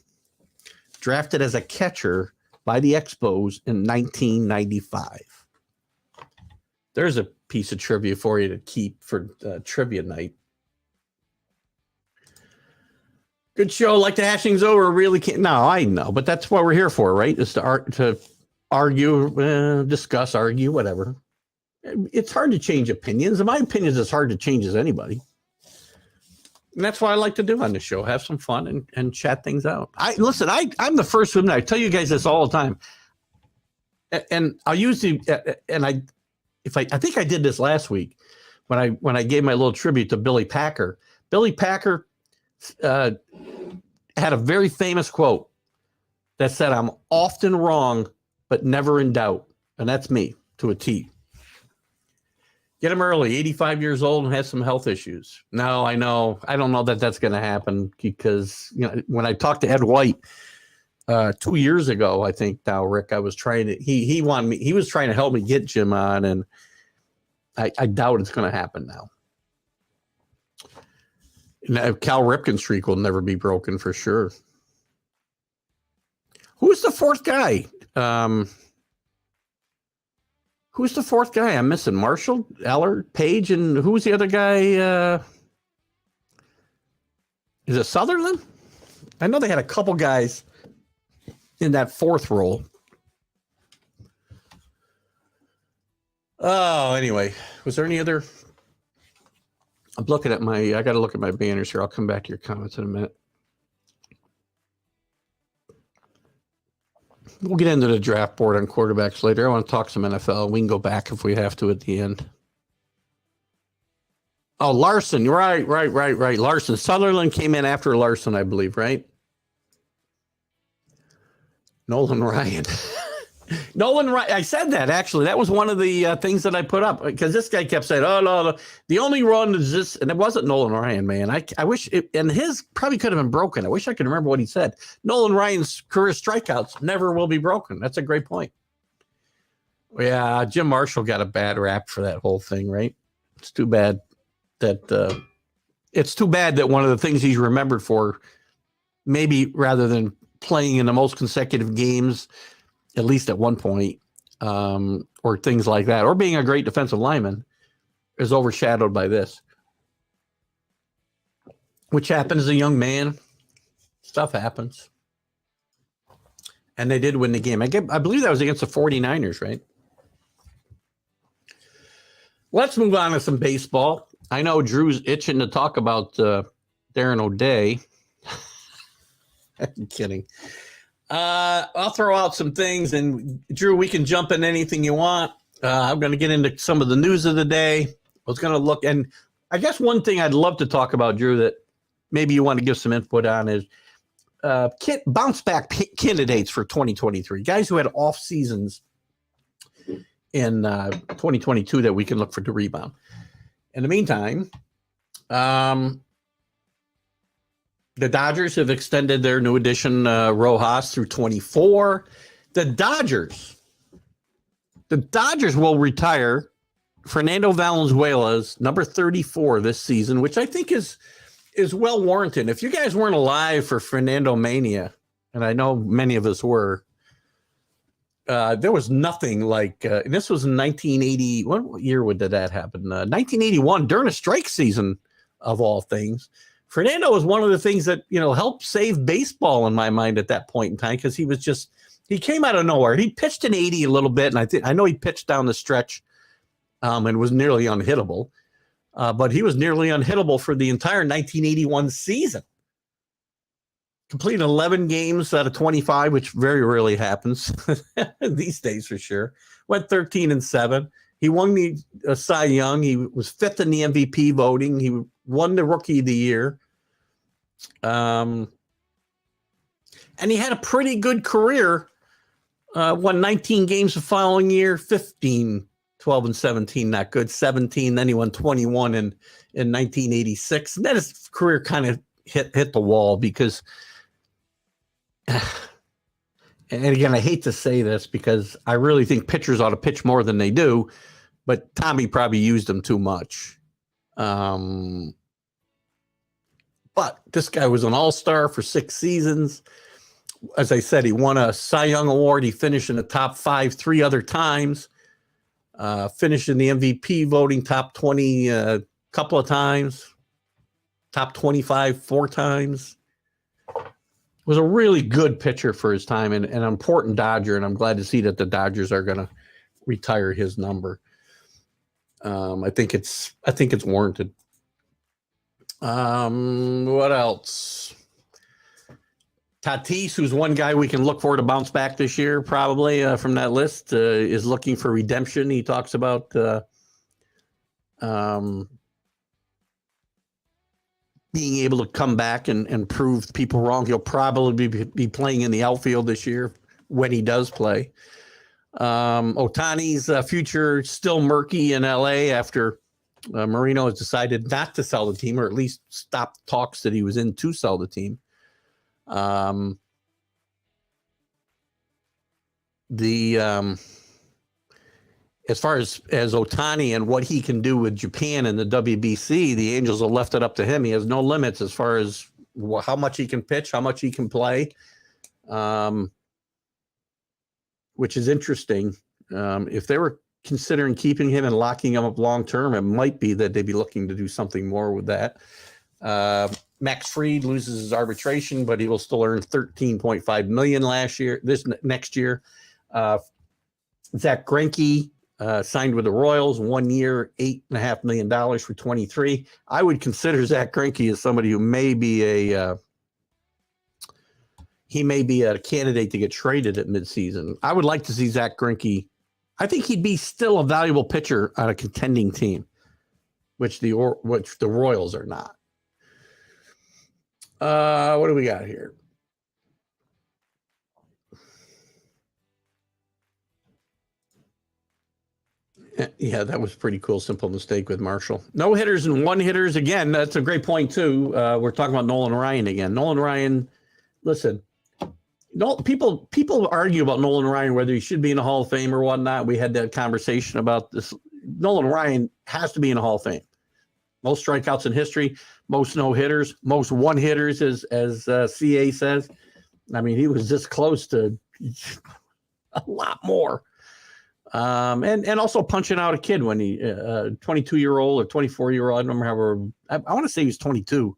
Drafted as a catcher by the Expos in 1995. There's a piece of trivia for you to keep for trivia night. Good show. Like to hash things over. Really can't. No, I know, but that's what we're here for, right? Is to argue, discuss, argue, whatever. It's hard to change opinions. In my opinion, is as hard to change as anybody. And that's what I like to do on the show. Have some fun and chat things out. I'm the first one. I tell you guys this all the time. And I'll use I think I did this last week when I gave my little tribute to Billy Packer. Billy Packer had a very famous quote that said, "I'm often wrong, but never in doubt." And that's me to a T. Get him early, 85 years old and has some health issues. No, I know. I don't know that that's going to happen because, when I talked to Ed White 2 years ago, I think now, Rick, I was trying to, he was trying to help me get Jim on, and I doubt it's going to happen now. Cal Ripken's streak will never be broken for sure. Who's the fourth guy? Who's the fourth guy? I'm missing Marshall, Eller, Page, and who's the other guy? Is it Sutherland? I know they had a couple guys in that fourth role. Oh, anyway, was there any other? I'm looking at I got to look at my banners here. I'll come back to your comments in a minute. We'll get into the draft board on quarterbacks later. I want to talk some NFL. We can go back if we have to at the end. Oh, Larson. Right. Larson. Sutherland came in after Larson, I believe, right? Nolan Ryan. Nolan Ryan. I said that, actually. That was one of the things that I put up because this guy kept saying, oh, no. The only run is this. And it wasn't Nolan Ryan, man. I wish it, and his probably could have been broken. I wish I could remember what he said. Nolan Ryan's career strikeouts never will be broken. That's a great point. Yeah, Jim Marshall got a bad rap for that whole thing, right? It's too bad that one of the things he's remembered for, maybe rather than playing in the most consecutive games, at least at one point, or things like that, or being a great defensive lineman, is overshadowed by this, which happened as a young man. Stuff happens. And they did win the game. I believe that was against the 49ers, right? Let's move on to some baseball. I know Drew's itching to talk about Darren O'Day. I'm kidding. I'll throw out some things, and Drew, we can jump in anything you want. I'm going to get into some of the news of the day. I was going to look, and I guess one thing I'd love to talk about, Drew, that maybe you want to give some input on is bounce back candidates for 2023, guys who had off seasons in 2022 that we can look for to rebound. In the meantime, The Dodgers have extended their new addition, Rojas, through 24. The Dodgers will retire Fernando Valenzuela's number 34 this season, which I think is well warranted. If you guys weren't alive for Fernando Mania, and I know many of us were, there was nothing like this was in 1980. What year did that happen? 1981, during a strike season of all things. Fernando was one of the things that, helped save baseball in my mind at that point in time, because he came out of nowhere. He pitched an 80 a little bit, and I know he pitched down the stretch and was nearly unhittable. But he was nearly unhittable for the entire 1981 season. Completed 11 games out of 25, which very rarely happens these days for sure. Went 13-7. He won the Cy Young. He was fifth in the MVP voting. He won the Rookie of the Year. And he had a pretty good career. Won 19 games the following year, 15, 12 and 17, not good. 17, then he won 21 in 1986. And then his career kind of hit the wall because, and again, I hate to say this because I really think pitchers ought to pitch more than they do, but Tommy probably used them too much. But this guy was an all-star for 6 seasons. As I said, he won a Cy Young Award. He finished in the top 5 3 other times. Finished in the MVP voting top 20 a couple of times. Top 25 4 times. Was a really good pitcher for his time and an important Dodger, and I'm glad to see that the Dodgers are going to retire his number. I think it's warranted. What else? Tatis, who's one guy we can look for to bounce back this year, probably from that list, is looking for redemption. He talks about being able to come back and prove people wrong. He'll probably be playing in the outfield this year when he does play. Ohtani's future still murky in LA after Marino has decided not to sell the team, or at least stop talks that he was in to sell the team. As far as Ohtani and what he can do with Japan and the WBC, the Angels have left it up to him. He has no limits as far as how much he can pitch, how much he can play, which is interesting. If they were considering keeping him and locking him up long term, it might be that they'd be looking to do something more with that. Max Fried loses his arbitration, but he will still earn $13.5 million next year. Zach Greinke signed with the Royals, 1 year, $8.5 million for 23. I would consider Zach Greinke as somebody who may be a candidate to get traded at midseason. I would like to see Zach Greinke. I think he'd be still a valuable pitcher on a contending team, which the Royals are not. What do we got here? Yeah, that was pretty cool. Simple mistake with Marshall. No hitters and one hitters. Again, that's a great point, too. We're talking about Nolan Ryan again. Nolan Ryan, listen, people argue about Nolan Ryan, whether he should be in the Hall of Fame or whatnot. We had that conversation about this. Nolan Ryan has to be in the Hall of Fame. Most strikeouts in history, most no-hitters, most one-hitters, as CA says. I mean, he was this close to a lot more. And also punching out a kid when he 22-year-old or 24-year-old. I don't remember how. I want to say he was 22.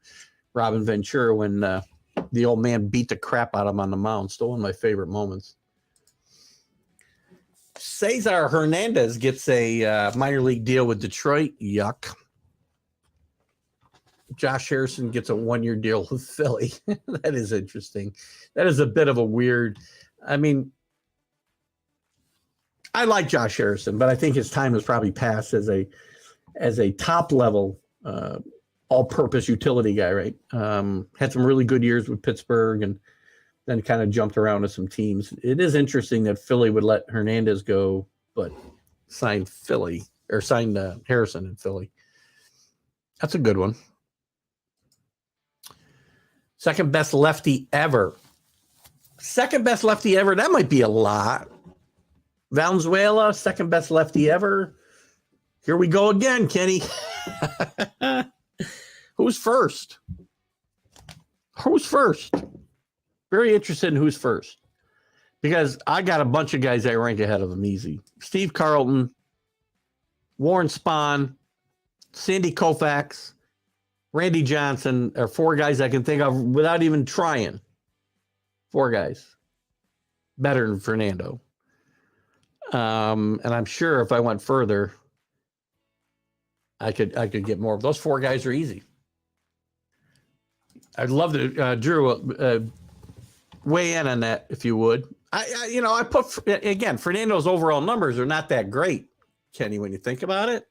Robin Ventura, when the old man beat the crap out of him on the mound. Still one of my favorite moments. Cesar Hernandez gets a minor league deal with Detroit. Yuck. Josh Harrison gets a 1-year deal with Philly. That is interesting. That is a bit of a weird. I mean, I like Josh Harrison, but I think his time has probably passed as a top level all-purpose utility guy, right? Had some really good years with Pittsburgh and then kind of jumped around to some teams. It is interesting that Philly would let Hernandez go, but signed Harrison in Philly. That's a good one. Second best lefty ever. Second best lefty ever. That might be a lot. Valenzuela, second best lefty ever. Here we go again, Kenny. Who's first? Who's first? Very interested in who's first. Because I got a bunch of guys that rank ahead of him easy. Steve Carlton, Warren Spahn, Sandy Koufax, Randy Johnson are four guys I can think of without even trying. Four guys. Better than Fernando. And I'm sure if I went further, I could get more. Those four guys are easy. I'd love to, Drew, weigh in on that if you would. I put, again, Fernando's overall numbers are not that great, Kenny, when you think about it.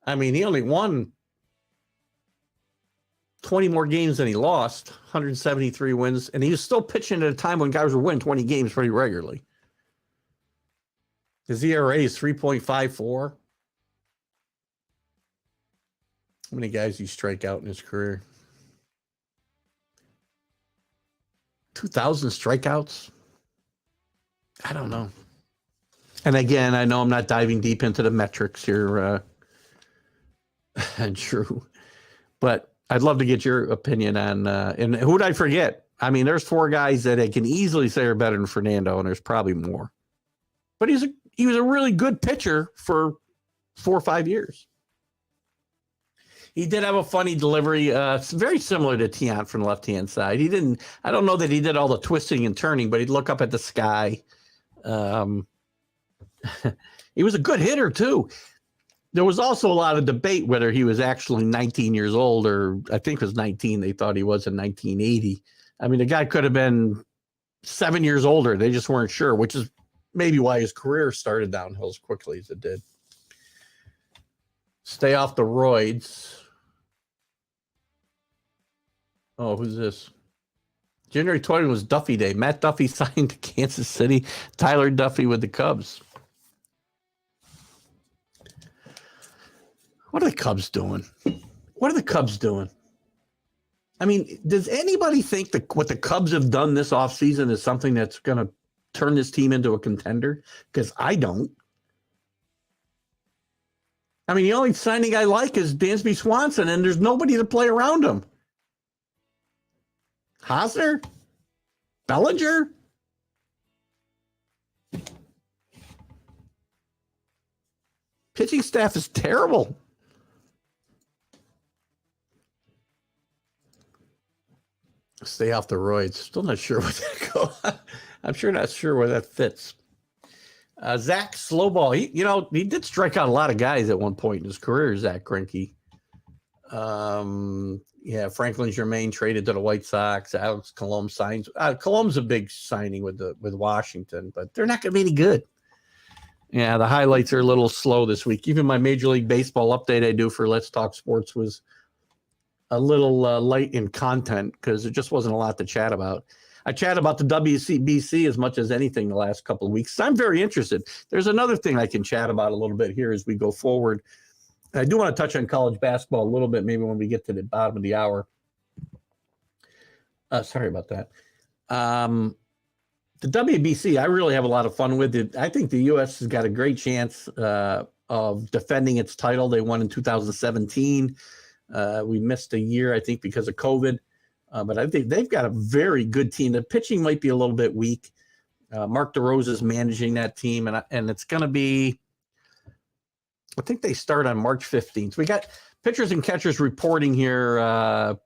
I mean, he only won 20 more games than he lost, 173 wins, and he was still pitching at a time when guys were winning 20 games pretty regularly. His ERA is 3.54. How many guys he strike out in his career? 2,000 strikeouts? I don't know. And again, I know I'm not diving deep into the metrics here, Drew, but I'd love to get your opinion on, and who would I forget? I mean, there's four guys that I can easily say are better than Fernando, and there's probably more. But he was a really good pitcher for 4 or 5 years. He did have a funny delivery, very similar to Tiant from the left-hand side. I don't know that he did all the twisting and turning, but he'd look up at the sky. He was a good hitter, too. There was also a lot of debate whether he was actually 19 years old, or I think it was 19. They thought he was in 1980. I mean, the guy could have been 7 years older. They just weren't sure, which is maybe why his career started downhill as quickly as it did. Stay off the roids. Oh, who's this? January 20 was Duffy Day. Matt Duffy signed to Kansas City. Tyler Duffy with the Cubs. What are the Cubs doing? What are the Cubs doing? I mean, does anybody think that what the Cubs have done this offseason is something that's going to turn this team into a contender? Because I don't. I mean, the only signing I like is Dansby Swanson, and there's nobody to play around him. Hosner? Bellinger? Pitching staff is terrible. Stay off the roids. Still not sure where that goes. I'm sure not sure where that fits. Zach Slowball. He did strike out a lot of guys at one point in his career, Zach Greinke. Franklin Germain traded to the White Sox. Alex Colomb signs. Colom's a big signing with Washington, but they're not going to be any good. Yeah, the highlights are a little slow this week. Even my Major League Baseball update I do for Let's Talk Sports was a little light in content because there just wasn't a lot to chat about. I chat about the WCBC as much as anything the last couple of weeks. I'm very interested. There's another thing I can chat about a little bit here as we go forward. I do want to touch on college basketball a little bit, maybe when we get to the bottom of the hour. Sorry about that. The WBC, I really have a lot of fun with it. I think the U.S. has got a great chance of defending its title. They won in 2017. We missed a year, I think, because of COVID. But I think they've got a very good team. The pitching might be a little bit weak. Mark DeRosa is managing that team, and it's going to be, I think they start on March 15th. We got pitchers and catchers reporting here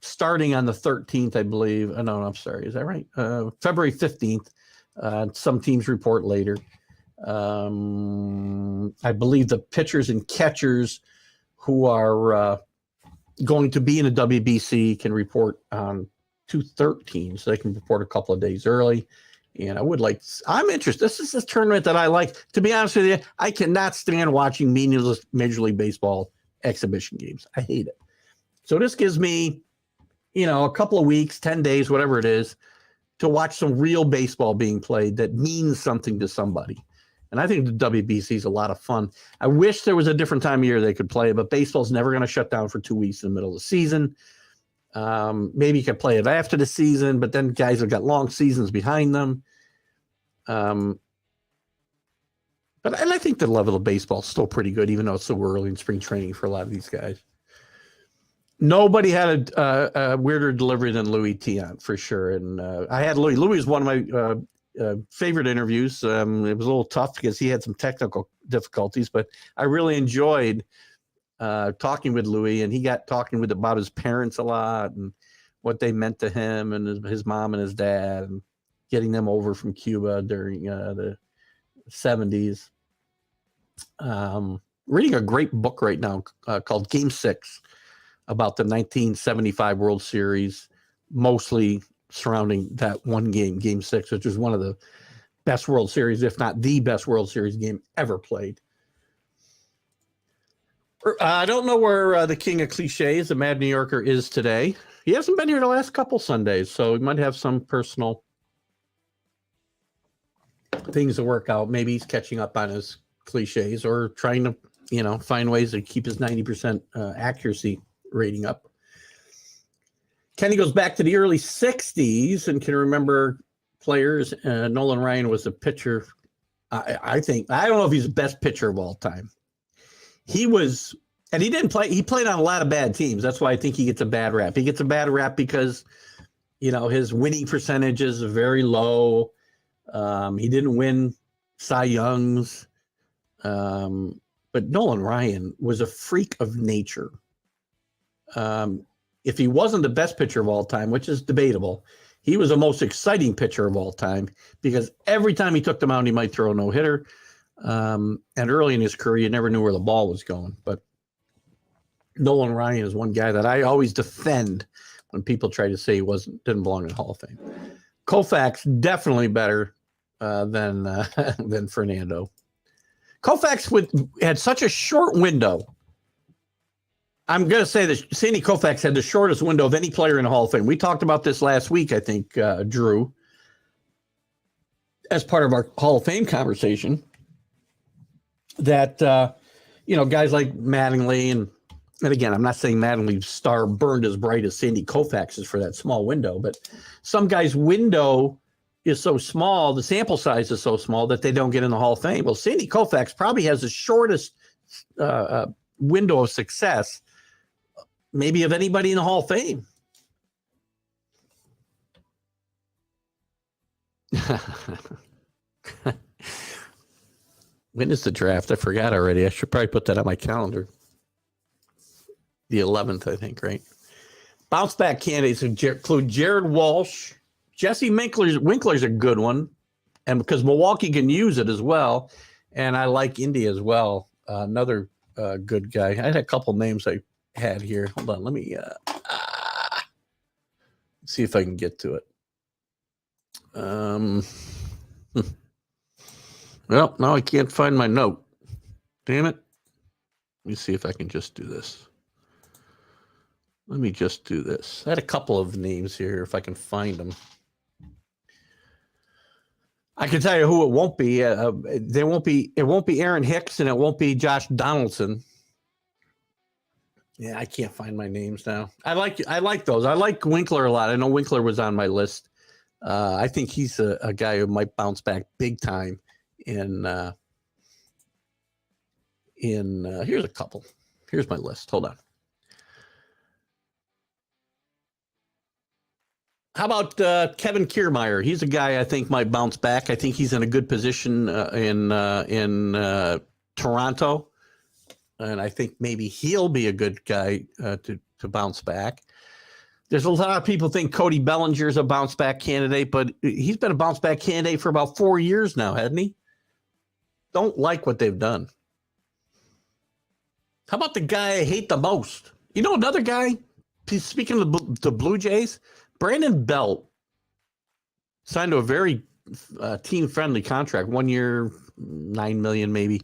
starting on the 13th, I believe. Oh, no, I'm sorry. Is that right? February 15th. Some teams report later. I believe the pitchers and catchers who are going to be in the WBC can report on 2/13, so they can report a couple of days early. And I'm interested. This is a tournament that I like. To be honest with you, I cannot stand watching meaningless Major League Baseball exhibition games. I hate it. So this gives me, a couple of weeks, 10 days, whatever it is, to watch some real baseball being played that means something to somebody. And I think the WBC is a lot of fun. I wish there was a different time of year they could play, but baseball's never going to shut down for 2 weeks in the middle of the season. Maybe you could play it after the season, but then guys have got long seasons behind them. But I think the level of baseball is still pretty good, even though it's so early in spring training for a lot of these guys. Nobody had a weirder delivery than Louis Tiant, for sure. And I had Louis. Louis was one of my favorite interviews. It was a little tough because he had some technical difficulties, but I really enjoyed talking with Louis, and he got talking about his parents a lot and what they meant to him and his mom and his dad, and getting them over from Cuba during the 70s. Reading a great book right now called Game 6 about the 1975 World Series, mostly surrounding that one game, Game 6, which was one of the best World Series, if not the best World Series game ever played. I don't know where the king of cliches, the Mad New Yorker, is today. He hasn't been here the last couple Sundays, so he might have some personal things to work out. Maybe he's catching up on his cliches or trying to, find ways to keep his 90% accuracy rating up. Kenny goes back to the early 60s and can remember players. Nolan Ryan was a pitcher. I think, I don't know if he's the best pitcher of all time. He was, and he didn't play, he played on a lot of bad teams. That's why I think he gets a bad rap. He gets a bad rap because, his winning percentage is very low. He didn't win Cy Youngs. But Nolan Ryan was a freak of nature. If he wasn't the best pitcher of all time, which is debatable, he was the most exciting pitcher of all time because every time he took the mound, he might throw a no-hitter. And early in his career, you never knew where the ball was going. But Nolan Ryan is one guy that I always defend when people try to say he didn't belong in the Hall of Fame. Koufax definitely better than Fernando. Koufax had such a short window. I'm going to say that Sandy Koufax had the shortest window of any player in the Hall of Fame. We talked about this last week, I think, Drew, as part of our Hall of Fame conversation, that, guys like Mattingly, and again, I'm not saying Mattingly's star burned as bright as Sandy Koufax's for that small window, but some guys' window is so small, the sample size is so small that they don't get in the Hall of Fame. Well, Sandy Koufax probably has the shortest window of success, maybe of anybody in the Hall of Fame. When is the draft? I forgot already. I should probably put that on my calendar. The 11th, I think, right? Bounce back candidates include Jared Walsh. Jesse Winkler's a good one, and because Milwaukee can use it as well, and I like India as well. Another good guy. I had a couple names I had here. Hold on, let me see if I can get to it. Well, now I can't find my note. Damn it. Let me see if I can just do this. Let me just do this. I had a couple of names here, if I can find them. I can tell you who it won't be. It won't be Aaron Hicks, and it won't be Josh Donaldson. Yeah, I can't find my names now. I like those. I like Winkler a lot. I know Winkler was on my list. I think he's a guy who might bounce back big time. In here's a couple. Here's my list. Hold on. How about Kevin Kiermaier? He's a guy I think might bounce back. I think he's in a good position in Toronto, and I think maybe he'll be a good guy to bounce back. There's a lot of people think Cody Bellinger's a bounce back candidate, but he's been a bounce back candidate for about 4 years now, hasn't he? Don't like what they've done. How about the guy I hate the most? You know, another guy, speaking of the Blue Jays, Brandon Belt signed to a very team-friendly contract, 1 year, $9 million maybe,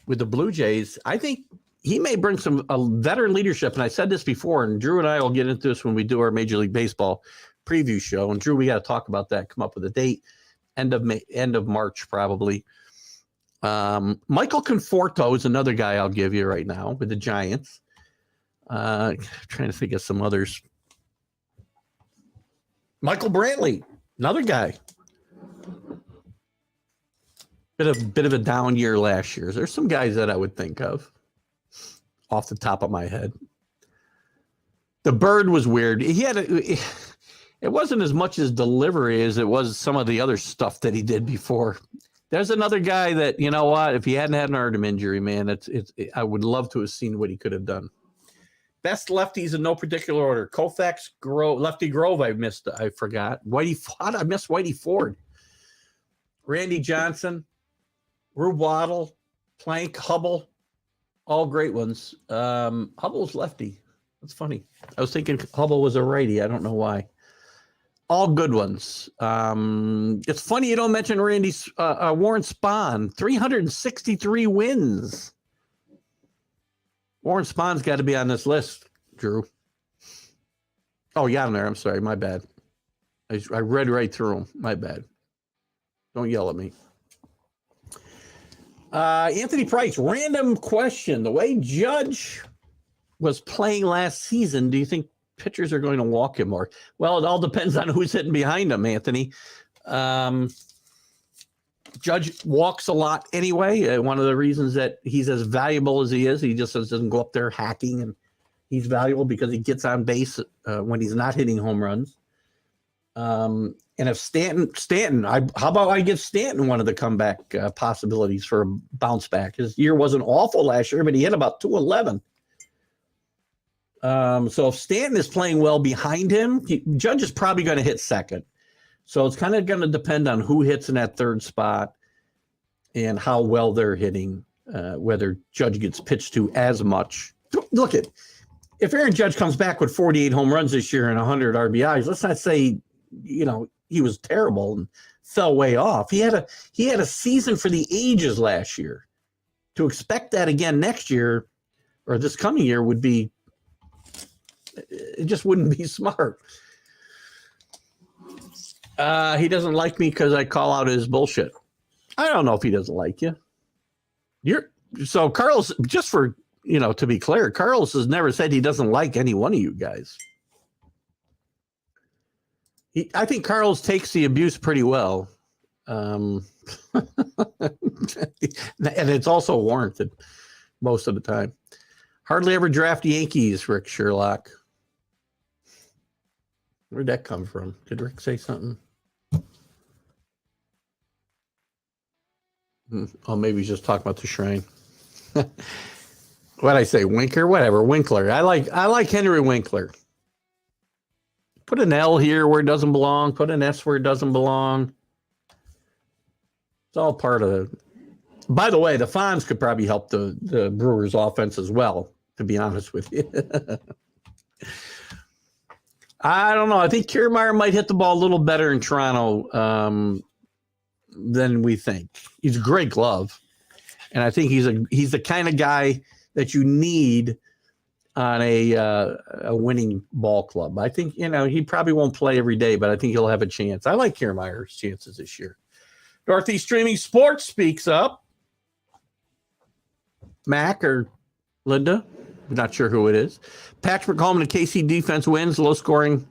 with the Blue Jays. I think he may bring some veteran leadership, and I said this before, and Drew and I will get into this when we do our Major League Baseball preview show. And Drew, we got to talk about that, come up with a date, end of March probably. Michael Conforto is another guy I'll give you right now with the Giants. Trying to think of some others. Michael Brantley, another guy. Bit of a down year last year. There's some guys that I would think of off the top of my head. The Bird was weird. It wasn't as much his delivery as it was some of the other stuff that he did before. There's another guy that, you know what, if he hadn't had an arm injury, man, I would love to have seen what he could have done. Best lefties in no particular order. Koufax, Lefty Grove, I forgot. I missed Whitey Ford. Randy Johnson, Rube Waddle, Plank, Hubble, all great ones. Hubble's lefty. That's funny. I was thinking Hubble was a righty. I don't know why. All good ones. It's funny you don't mention Warren Spahn. 363 wins. Warren Spahn's got to be on this list, Drew. Oh, yeah, I'm there. I'm sorry. My bad. I read right through them. My bad. Don't yell at me. Anthony Price, random question. The way Judge was playing last season, do you think pitchers are going to walk him more? Well, it all depends on who's hitting behind him, Anthony. Judge walks a lot anyway. One of the reasons that he's as valuable as he is, he just doesn't go up there hacking, and he's valuable because he gets on base when he's not hitting home runs. And if Stanton, how about I give Stanton one of the comeback possibilities for a bounce back? His year wasn't awful last year, but he hit about 211. So if Stanton is playing well behind him, Judge is probably going to hit second. So it's kind of going to depend on who hits in that third spot and how well they're hitting, whether Judge gets pitched to as much. Look if Aaron Judge comes back with 48 home runs this year and 100 RBIs, let's not say, he was terrible and fell way off. He had a season for the ages last year. To expect that again next year or this coming year it just wouldn't be smart. He doesn't like me because I call out his bullshit. I don't know if he doesn't like you. So Carlos, just for, to be clear, Carlos has never said he doesn't like any one of you guys. I think Carlos takes the abuse pretty well. And it's also warranted most of the time. Hardly ever draft Yankees, Rick Sherlock. Where'd that come from? Did Rick say something? Oh, maybe he's just talking about the Shrine. What'd I say? Winker? Whatever. Winkler. I like Henry Winkler. Put an L here where it doesn't belong. Put an S where it doesn't belong. It's all part of it. By the way, the Fonz could probably help the Brewers offense as well, to be honest with you. I don't know. I think Kiermaier might hit the ball a little better in Toronto than we think. He's a great glove. And I think he's the kind of guy that you need on a winning ball club. I think, he probably won't play every day, but I think he'll have a chance. I like Kiermaier's chances this year. Northeast Streaming Sports speaks up. Mac or Linda, I'm not sure who it is. Patrick McCollum, the KC defense wins, low scoring.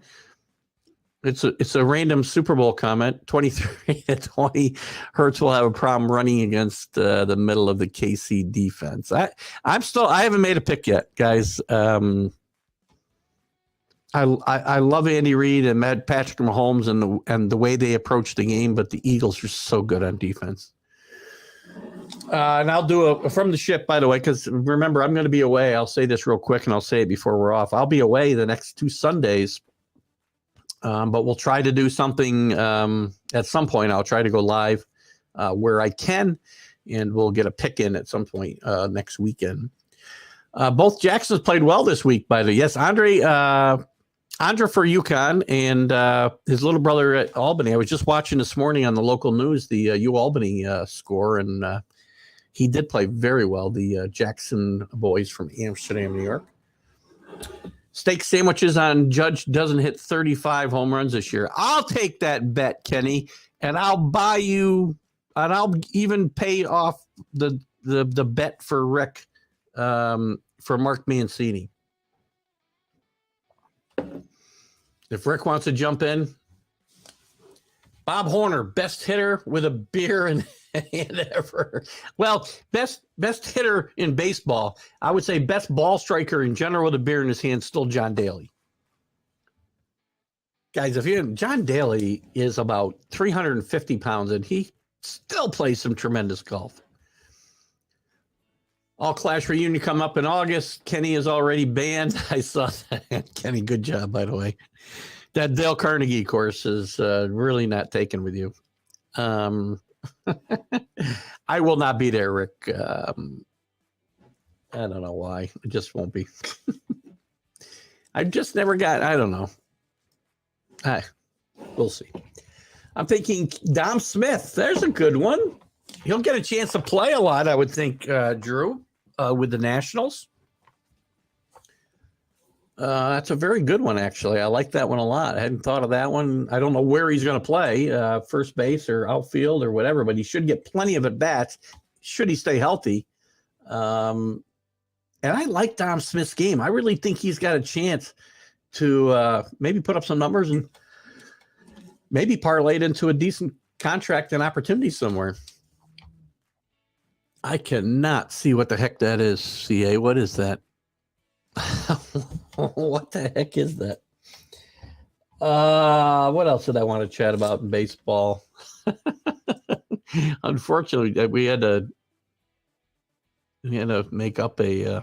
It's a random Super Bowl comment. 23-20. Hurts will have a problem running against the middle of the KC defense. I haven't made a pick yet, guys. I love Andy Reid and Patrick Mahomes and the way they approach the game, but the Eagles are so good on defense. And I'll do a from the ship, by the way, because remember, I'm going to be away. I'll say this real quick, and I'll say it before we're off. I'll be away the next 2 Sundays, but we'll try to do something at some point. I'll try to go live where I can, and we'll get a pick in at some point next weekend. Both Jacksons played well this week, by the way. Yes, Andre for UConn and his little brother at Albany. I was just watching this morning on the local news, the U Albany score, and he did play very well, the Jackson boys from Amsterdam, New York. Steak sandwiches on Judge doesn't hit 35 home runs this year. I'll take that bet, Kenny, and I'll buy you, and I'll even pay off the bet for Rick, for Mark Mancini. If Rick wants to jump in, Bob Horner, best hitter with a beer in hand ever. Well, best hitter in baseball. I would say best ball striker in general with a beer in his hand, still John Daly. Guys, John Daly is about 350 pounds, and he still plays some tremendous golf. All Clash reunion come up in August. Kenny is already banned. I saw that. Kenny, good job, by the way. That Dale Carnegie course is really not taken with you. I will not be there, Rick. I don't know why. It just won't be. I just never got, I don't know. We'll see. I'm thinking Dom Smith. There's a good one. He'll get a chance to play a lot, I would think, Drew, with the Nationals. That's a very good one, actually. I like that one a lot. I hadn't thought of that one. I don't know where he's going to play, first base or outfield or whatever, but he should get plenty of at-bats should he stay healthy. And I like Dom Smith's game. I really think he's got a chance to maybe put up some numbers and maybe parlay it into a decent contract and opportunity somewhere. I cannot see what the heck that is, CA. What is that? What the heck is that? What else did I want to chat about in baseball? Unfortunately, we had to make up a.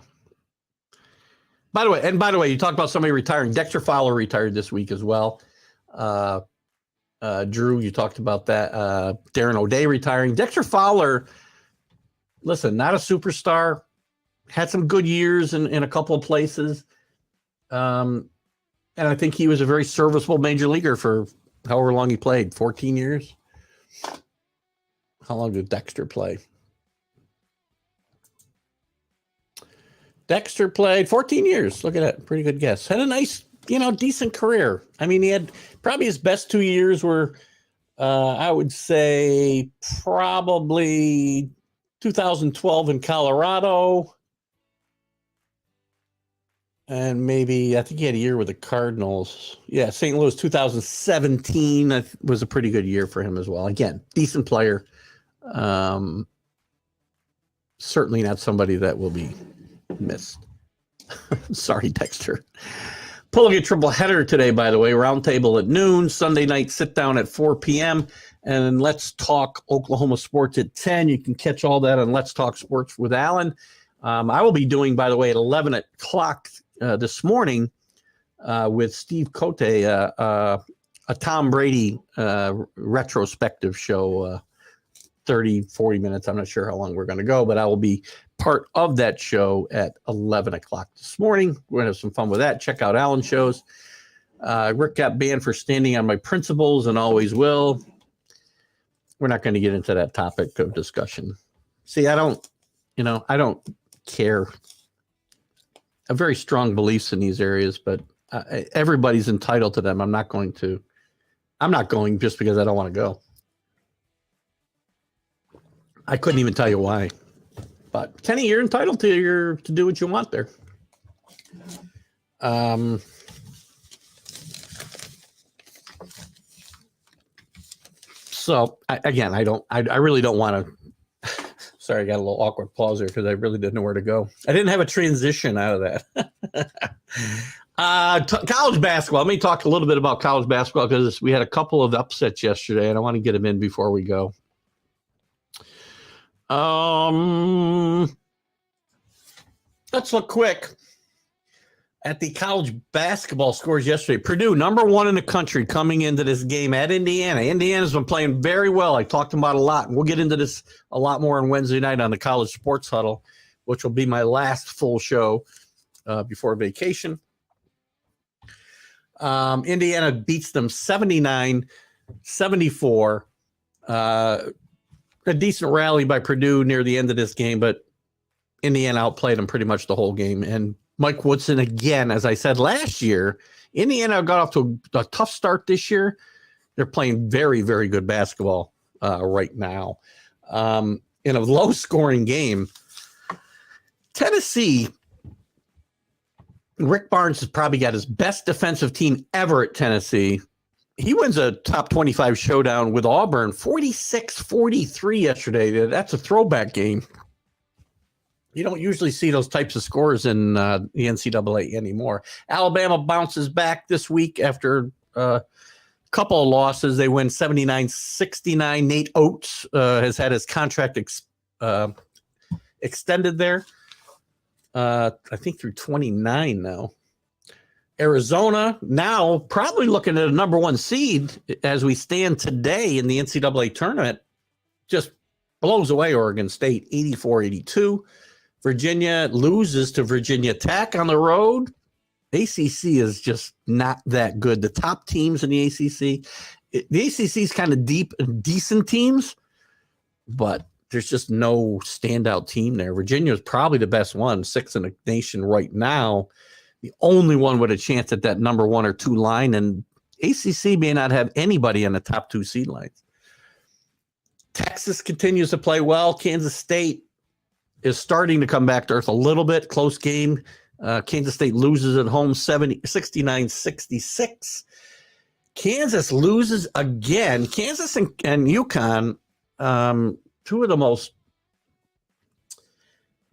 By the way, you talked about somebody retiring. Dexter Fowler retired this week as well. Drew, you talked about that. Darren O'Day retiring. Dexter Fowler, listen, not a superstar. Had some good years in a couple of places. And I think he was a very serviceable major leaguer for however long he played, 14 years. How long did Dexter play? Dexter played 14 years. Look at that. Pretty good guess. Had a nice, decent career. I mean, he had probably his best 2 years were, I would say, probably 2012 in Colorado. And maybe, I think he had a year with the Cardinals. Yeah, St. Louis 2017 was a pretty good year for him as well. Again, decent player. Certainly not somebody that will be missed. Sorry, Dexter. Pulling a triple header today, by the way. Roundtable at noon. Sunday night sit down at 4 p.m. And Let's Talk Oklahoma Sports at 10. You can catch all that on Let's Talk Sports with Alan. I will be doing, by the way, at 11 o'clock this morning with Steve Cote, a Tom Brady retrospective show, 30, 40 minutes. I'm not sure how long we're going to go, but I will be part of that show at 11 o'clock this morning. We're going to have some fun with that. Check out Alan's shows. Rick got banned for standing on my principles and always will. We're not going to get into that topic of discussion. See, I don't care. I have very strong beliefs in these areas, but everybody's entitled to them. I'm not going just because I don't want to go. I couldn't even tell you why. But Kenny, you're entitled to do what you want there. So I really don't want to. Sorry, I got a little awkward pause there because I really didn't know where to go. I didn't have a transition out of that. College basketball. Let me talk a little bit about college basketball because we had a couple of upsets yesterday, and I want to get them in before we go. Let's look quick at the college basketball scores yesterday. Purdue, number one in the country, coming into this game at Indiana. Indiana's been playing very well. I talked about a lot, and we'll get into this a lot more on Wednesday night on the College Sports Huddle, which will be my last full show before vacation. Indiana beats them 79-74. A decent rally by Purdue near the end of this game, but Indiana outplayed them pretty much the whole game. And Mike Woodson, again, as I said last year, Indiana got off to a tough start this year. They're playing very, very good basketball right now. In a low-scoring game, Tennessee, Rick Barnes has probably got his best defensive team ever at Tennessee. he wins a top 25 showdown with Auburn, 46-43 yesterday. That's a throwback game. You don't usually see those types of scores in the NCAA anymore. Alabama bounces back this week after a couple of losses. They win 79-69. Nate Oates has had his contract extended there, I think through 29 now. Arizona now probably looking at a number one seed as we stand today in the NCAA tournament, just blows away Oregon State 84-82. Virginia loses to Virginia Tech on the road. ACC is just not that good. The top teams in the ACC, the ACC is kind of deep and decent teams, but there's just no standout team there. Virginia is probably the best one, sixth in the nation right now. The only one with a chance at that number 1 or 2 line, and ACC may not have anybody on the top 2 seed lines. Texas continues to play well. Kansas State is starting to come back to earth a little bit. Close game. Kansas State loses at home 69-66. Kansas loses again. Kansas and UConn, two of the most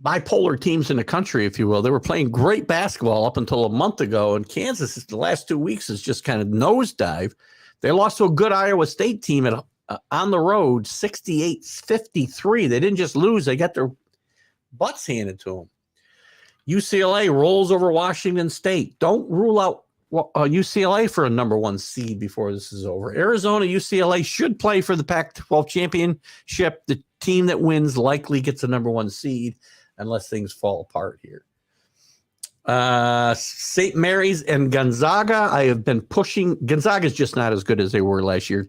bipolar teams in the country, if you will. They were playing great basketball up until a month ago, and Kansas, the last 2 weeks, has just kind of nosedive. They lost to a good Iowa State team on the road, 68-53. They didn't just lose. They got their butts handed to them. UCLA rolls over Washington State. Don't rule out UCLA for a number 1 seed before this is over. Arizona, UCLA should play for the Pac-12 championship. The team that wins likely gets a number 1 seed unless things fall apart here. St. Mary's and Gonzaga. I have been pushing. Gonzaga is just not as good as they were last year.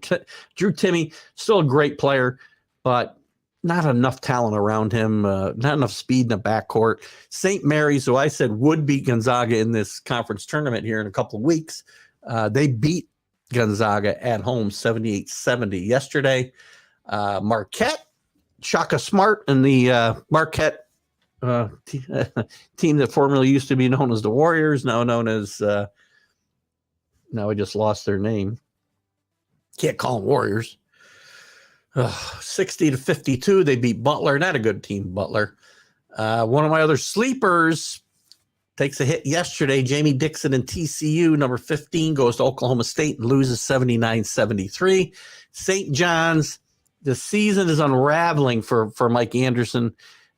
Drew Timme, still a great player, but not enough talent around him, not enough speed in the backcourt. St. Mary's, who I said would beat Gonzaga in this conference tournament here in a couple of weeks, they beat Gonzaga at home 78-70 yesterday. Marquette, Shaka Smart and the Marquette team that formerly used to be known as the Warriors, now known as, now I just lost their name. Can't call them Warriors. 60-52, they beat Butler. Not a good team, Butler. One of my other sleepers takes a hit yesterday. Jamie Dixon and TCU, number 15, goes to Oklahoma State and loses 79-73. St. John's, the season is unraveling for Mike Anderson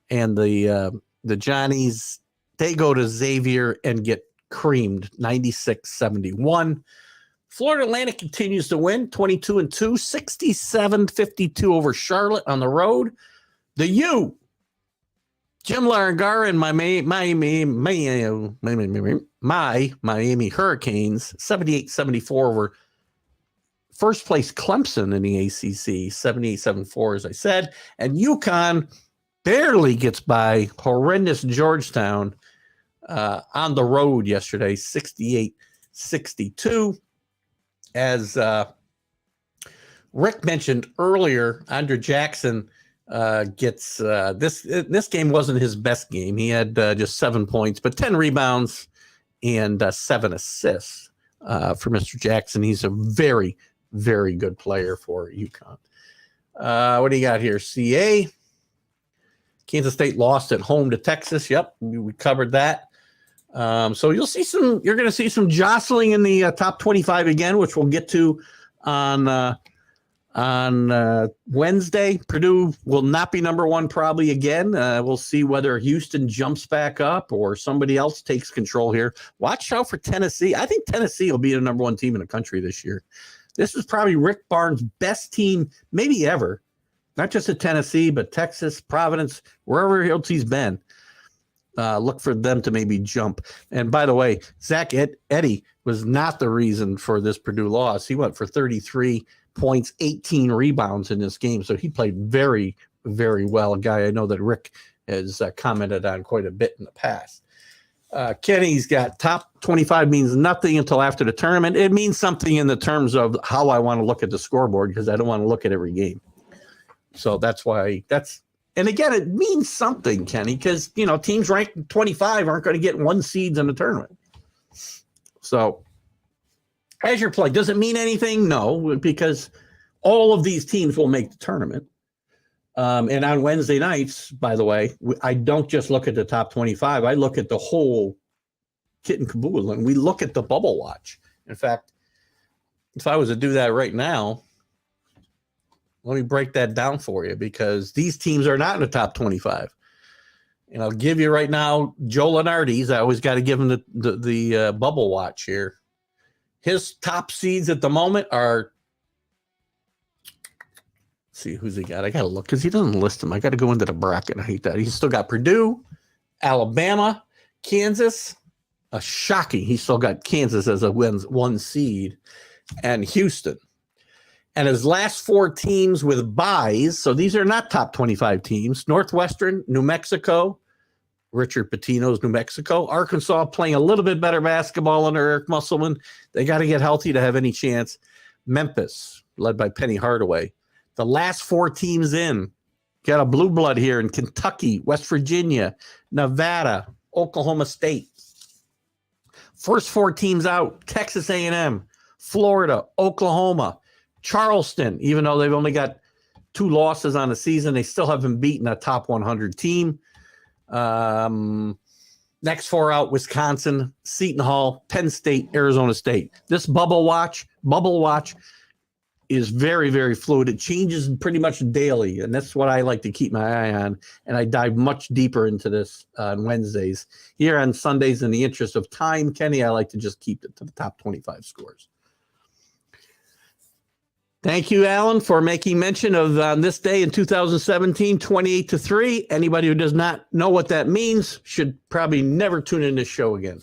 and the Johnnies. They go to Xavier and get creamed 96-71. Florida Atlantic continues to win 22-2, 67-52 over Charlotte on the road. The U, Jim Larangara and my Miami Hurricanes, 78-74 over first place Clemson in the ACC, 78-74, as I said. And UConn barely gets by horrendous Georgetown on the road yesterday, 68-62. As Rick mentioned earlier, Andre Jackson gets this game wasn't his best game. He had just 7 points, but 10 rebounds and 7 assists for Mr. Jackson. He's a very, very good player for UConn. What do you got here? CA. Kansas State lost at home to Texas. Yep, we covered that. So you're going to see some jostling in the top 25 again, which we'll get to on Wednesday. Purdue will not be number 1 probably again. We'll see whether Houston jumps back up or somebody else takes control here. Watch out for Tennessee. I think Tennessee will be the number 1 team in the country this year. This is probably Rick Barnes' best team maybe ever, not just at Tennessee, but Texas, Providence, wherever else he's been. Look for them to maybe jump. And by the way, Zach Edey was not the reason for this Purdue loss. He went for 33 points, 18 rebounds in this game. So he played very, very well. A guy I know that Rick has commented on quite a bit in the past. Kenny's got top 25 means nothing until after the tournament. It means something in the terms of how I want to look at the scoreboard because I don't want to look at every game. So that's why and again, it means something, Kenny, because, teams ranked 25 aren't going to get 1 seeds in the tournament. So As you're playing, does it mean anything? No, because all of these teams will make the tournament. And on Wednesday nights, by the way, I don't just look at the top 25. I look at the whole kit and caboodle, and we look at the bubble watch. In fact, if I was to do that right now, let me break that down for you, because these teams are not in the top 25. And I'll give you right now, Joe Lenardi's. I always got to give him the bubble watch here. His top seeds at the moment are, see who's he got. I got to look because he doesn't list them. I got to go into the bracket. I hate that. He's still got Purdue, Alabama, Kansas. Shocking. He still got Kansas as a one seed, and Houston. And his last 4 teams with byes, so these are not top 25 teams: Northwestern, New Mexico, Richard Pitino's New Mexico, Arkansas playing a little bit better basketball under Eric Musselman. They got to get healthy to have any chance. Memphis, led by Penny Hardaway. The last 4 teams in, got a blue blood here in Kentucky, West Virginia, Nevada, Oklahoma State. First 4 teams out, Texas A&M, Florida, Oklahoma, Charleston. Even though they've only got 2 losses on the season, they still haven't beaten a top 100 team. Next 4 out, Wisconsin, Seton Hall, Penn State, Arizona State. This bubble watch is very, very fluid. It changes pretty much daily, and that's what I like to keep my eye on. And I dive much deeper into this on Wednesdays. Here on Sundays, in the interest of time, Kenny, I like to just keep it to the top 25 scores. Thank you, Alan, for making mention of this day in 2017, 28-3. Anybody who does not know what that means should probably never tune in this show again.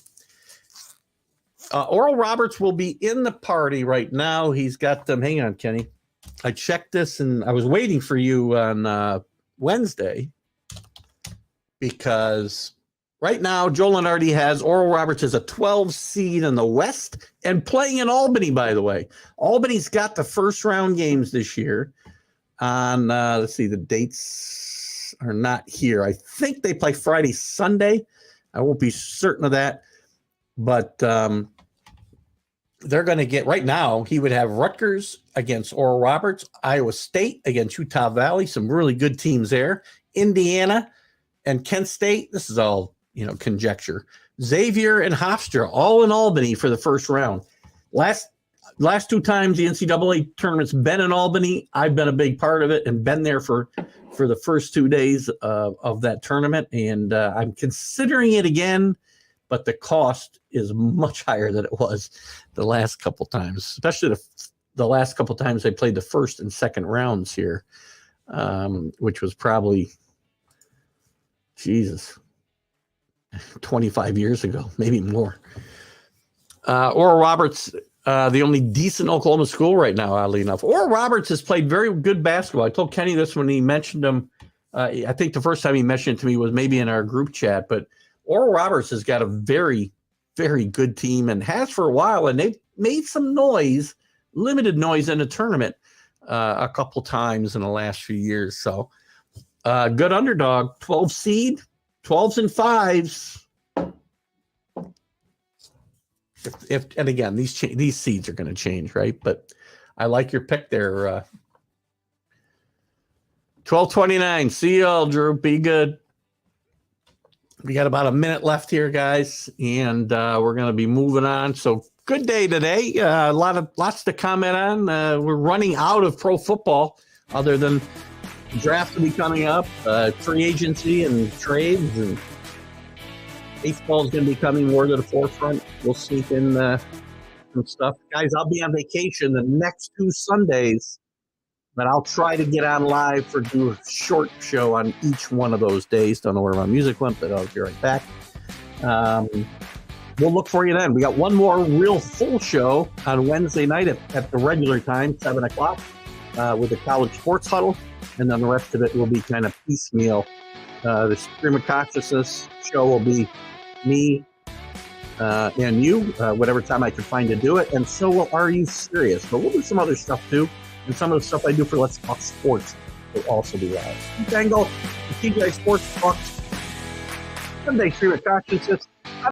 Oral Roberts will be in the party right now. He's got them. Hang on, Kenny. I checked this, and I was waiting for you on Wednesday, because right now Joe Lenardi has Oral Roberts as a 12 seed in the West and playing in Albany, by the way. Albany's got the first round games this year on, let's see, the dates are not here. I think they play Friday, Sunday. I won't be certain of that, but they're going to get, right now, he would have Rutgers against Oral Roberts, Iowa State against Utah Valley, some really good teams there, Indiana and Kent State. This is all, conjecture. Xavier and Hofstra, all in Albany for the first round. Last 2 times the NCAA tournament's been in Albany, I've been a big part of it and been there for the first 2 days of that tournament. And I'm considering it again, but the cost is much higher than it was the last couple times, especially the last couple times they played the first and second rounds here, which was probably, 25 years ago, maybe more. Oral Roberts, the only decent Oklahoma school right now, oddly enough. Oral Roberts has played very good basketball. I told Kenny this when he mentioned him. I think the first time he mentioned it to me was maybe in our group chat, but Oral Roberts has got a very, very good team and has for a while, and they've made some noise, limited noise in the tournament a couple times in the last few years. So good underdog, 12 seed, 12s and 5s. And again, these seeds are going to change, right? But I like your pick there. 12:29. See you all, Drew. Be good. We got about a minute left here, guys, and we're going to be moving on. So good day today. Lots to comment on. We're running out of pro football, other than the draft will be coming up, free agency and trades, and baseball is going to be coming more to the forefront. We'll sneak in some stuff. Guys, I'll be on vacation the next 2 Sundays, but I'll try to get on live for do a short show on each one of those days. Don't know where my music went, but I'll be right back. We'll look for you then. We got one more real full show on Wednesday night at the regular time, 7 o'clock, with the College Sports Huddle, and then the rest of it will be kind of piecemeal. The Stream of Consciousness show will be me and you, whatever time I can find to do it, and so will Are You Serious? But we'll do some other stuff too. And some of the stuff I do for Let's Talk Sports will also be live. Tango, the TGI Sports Talk, Sunday Stream of Consciousness.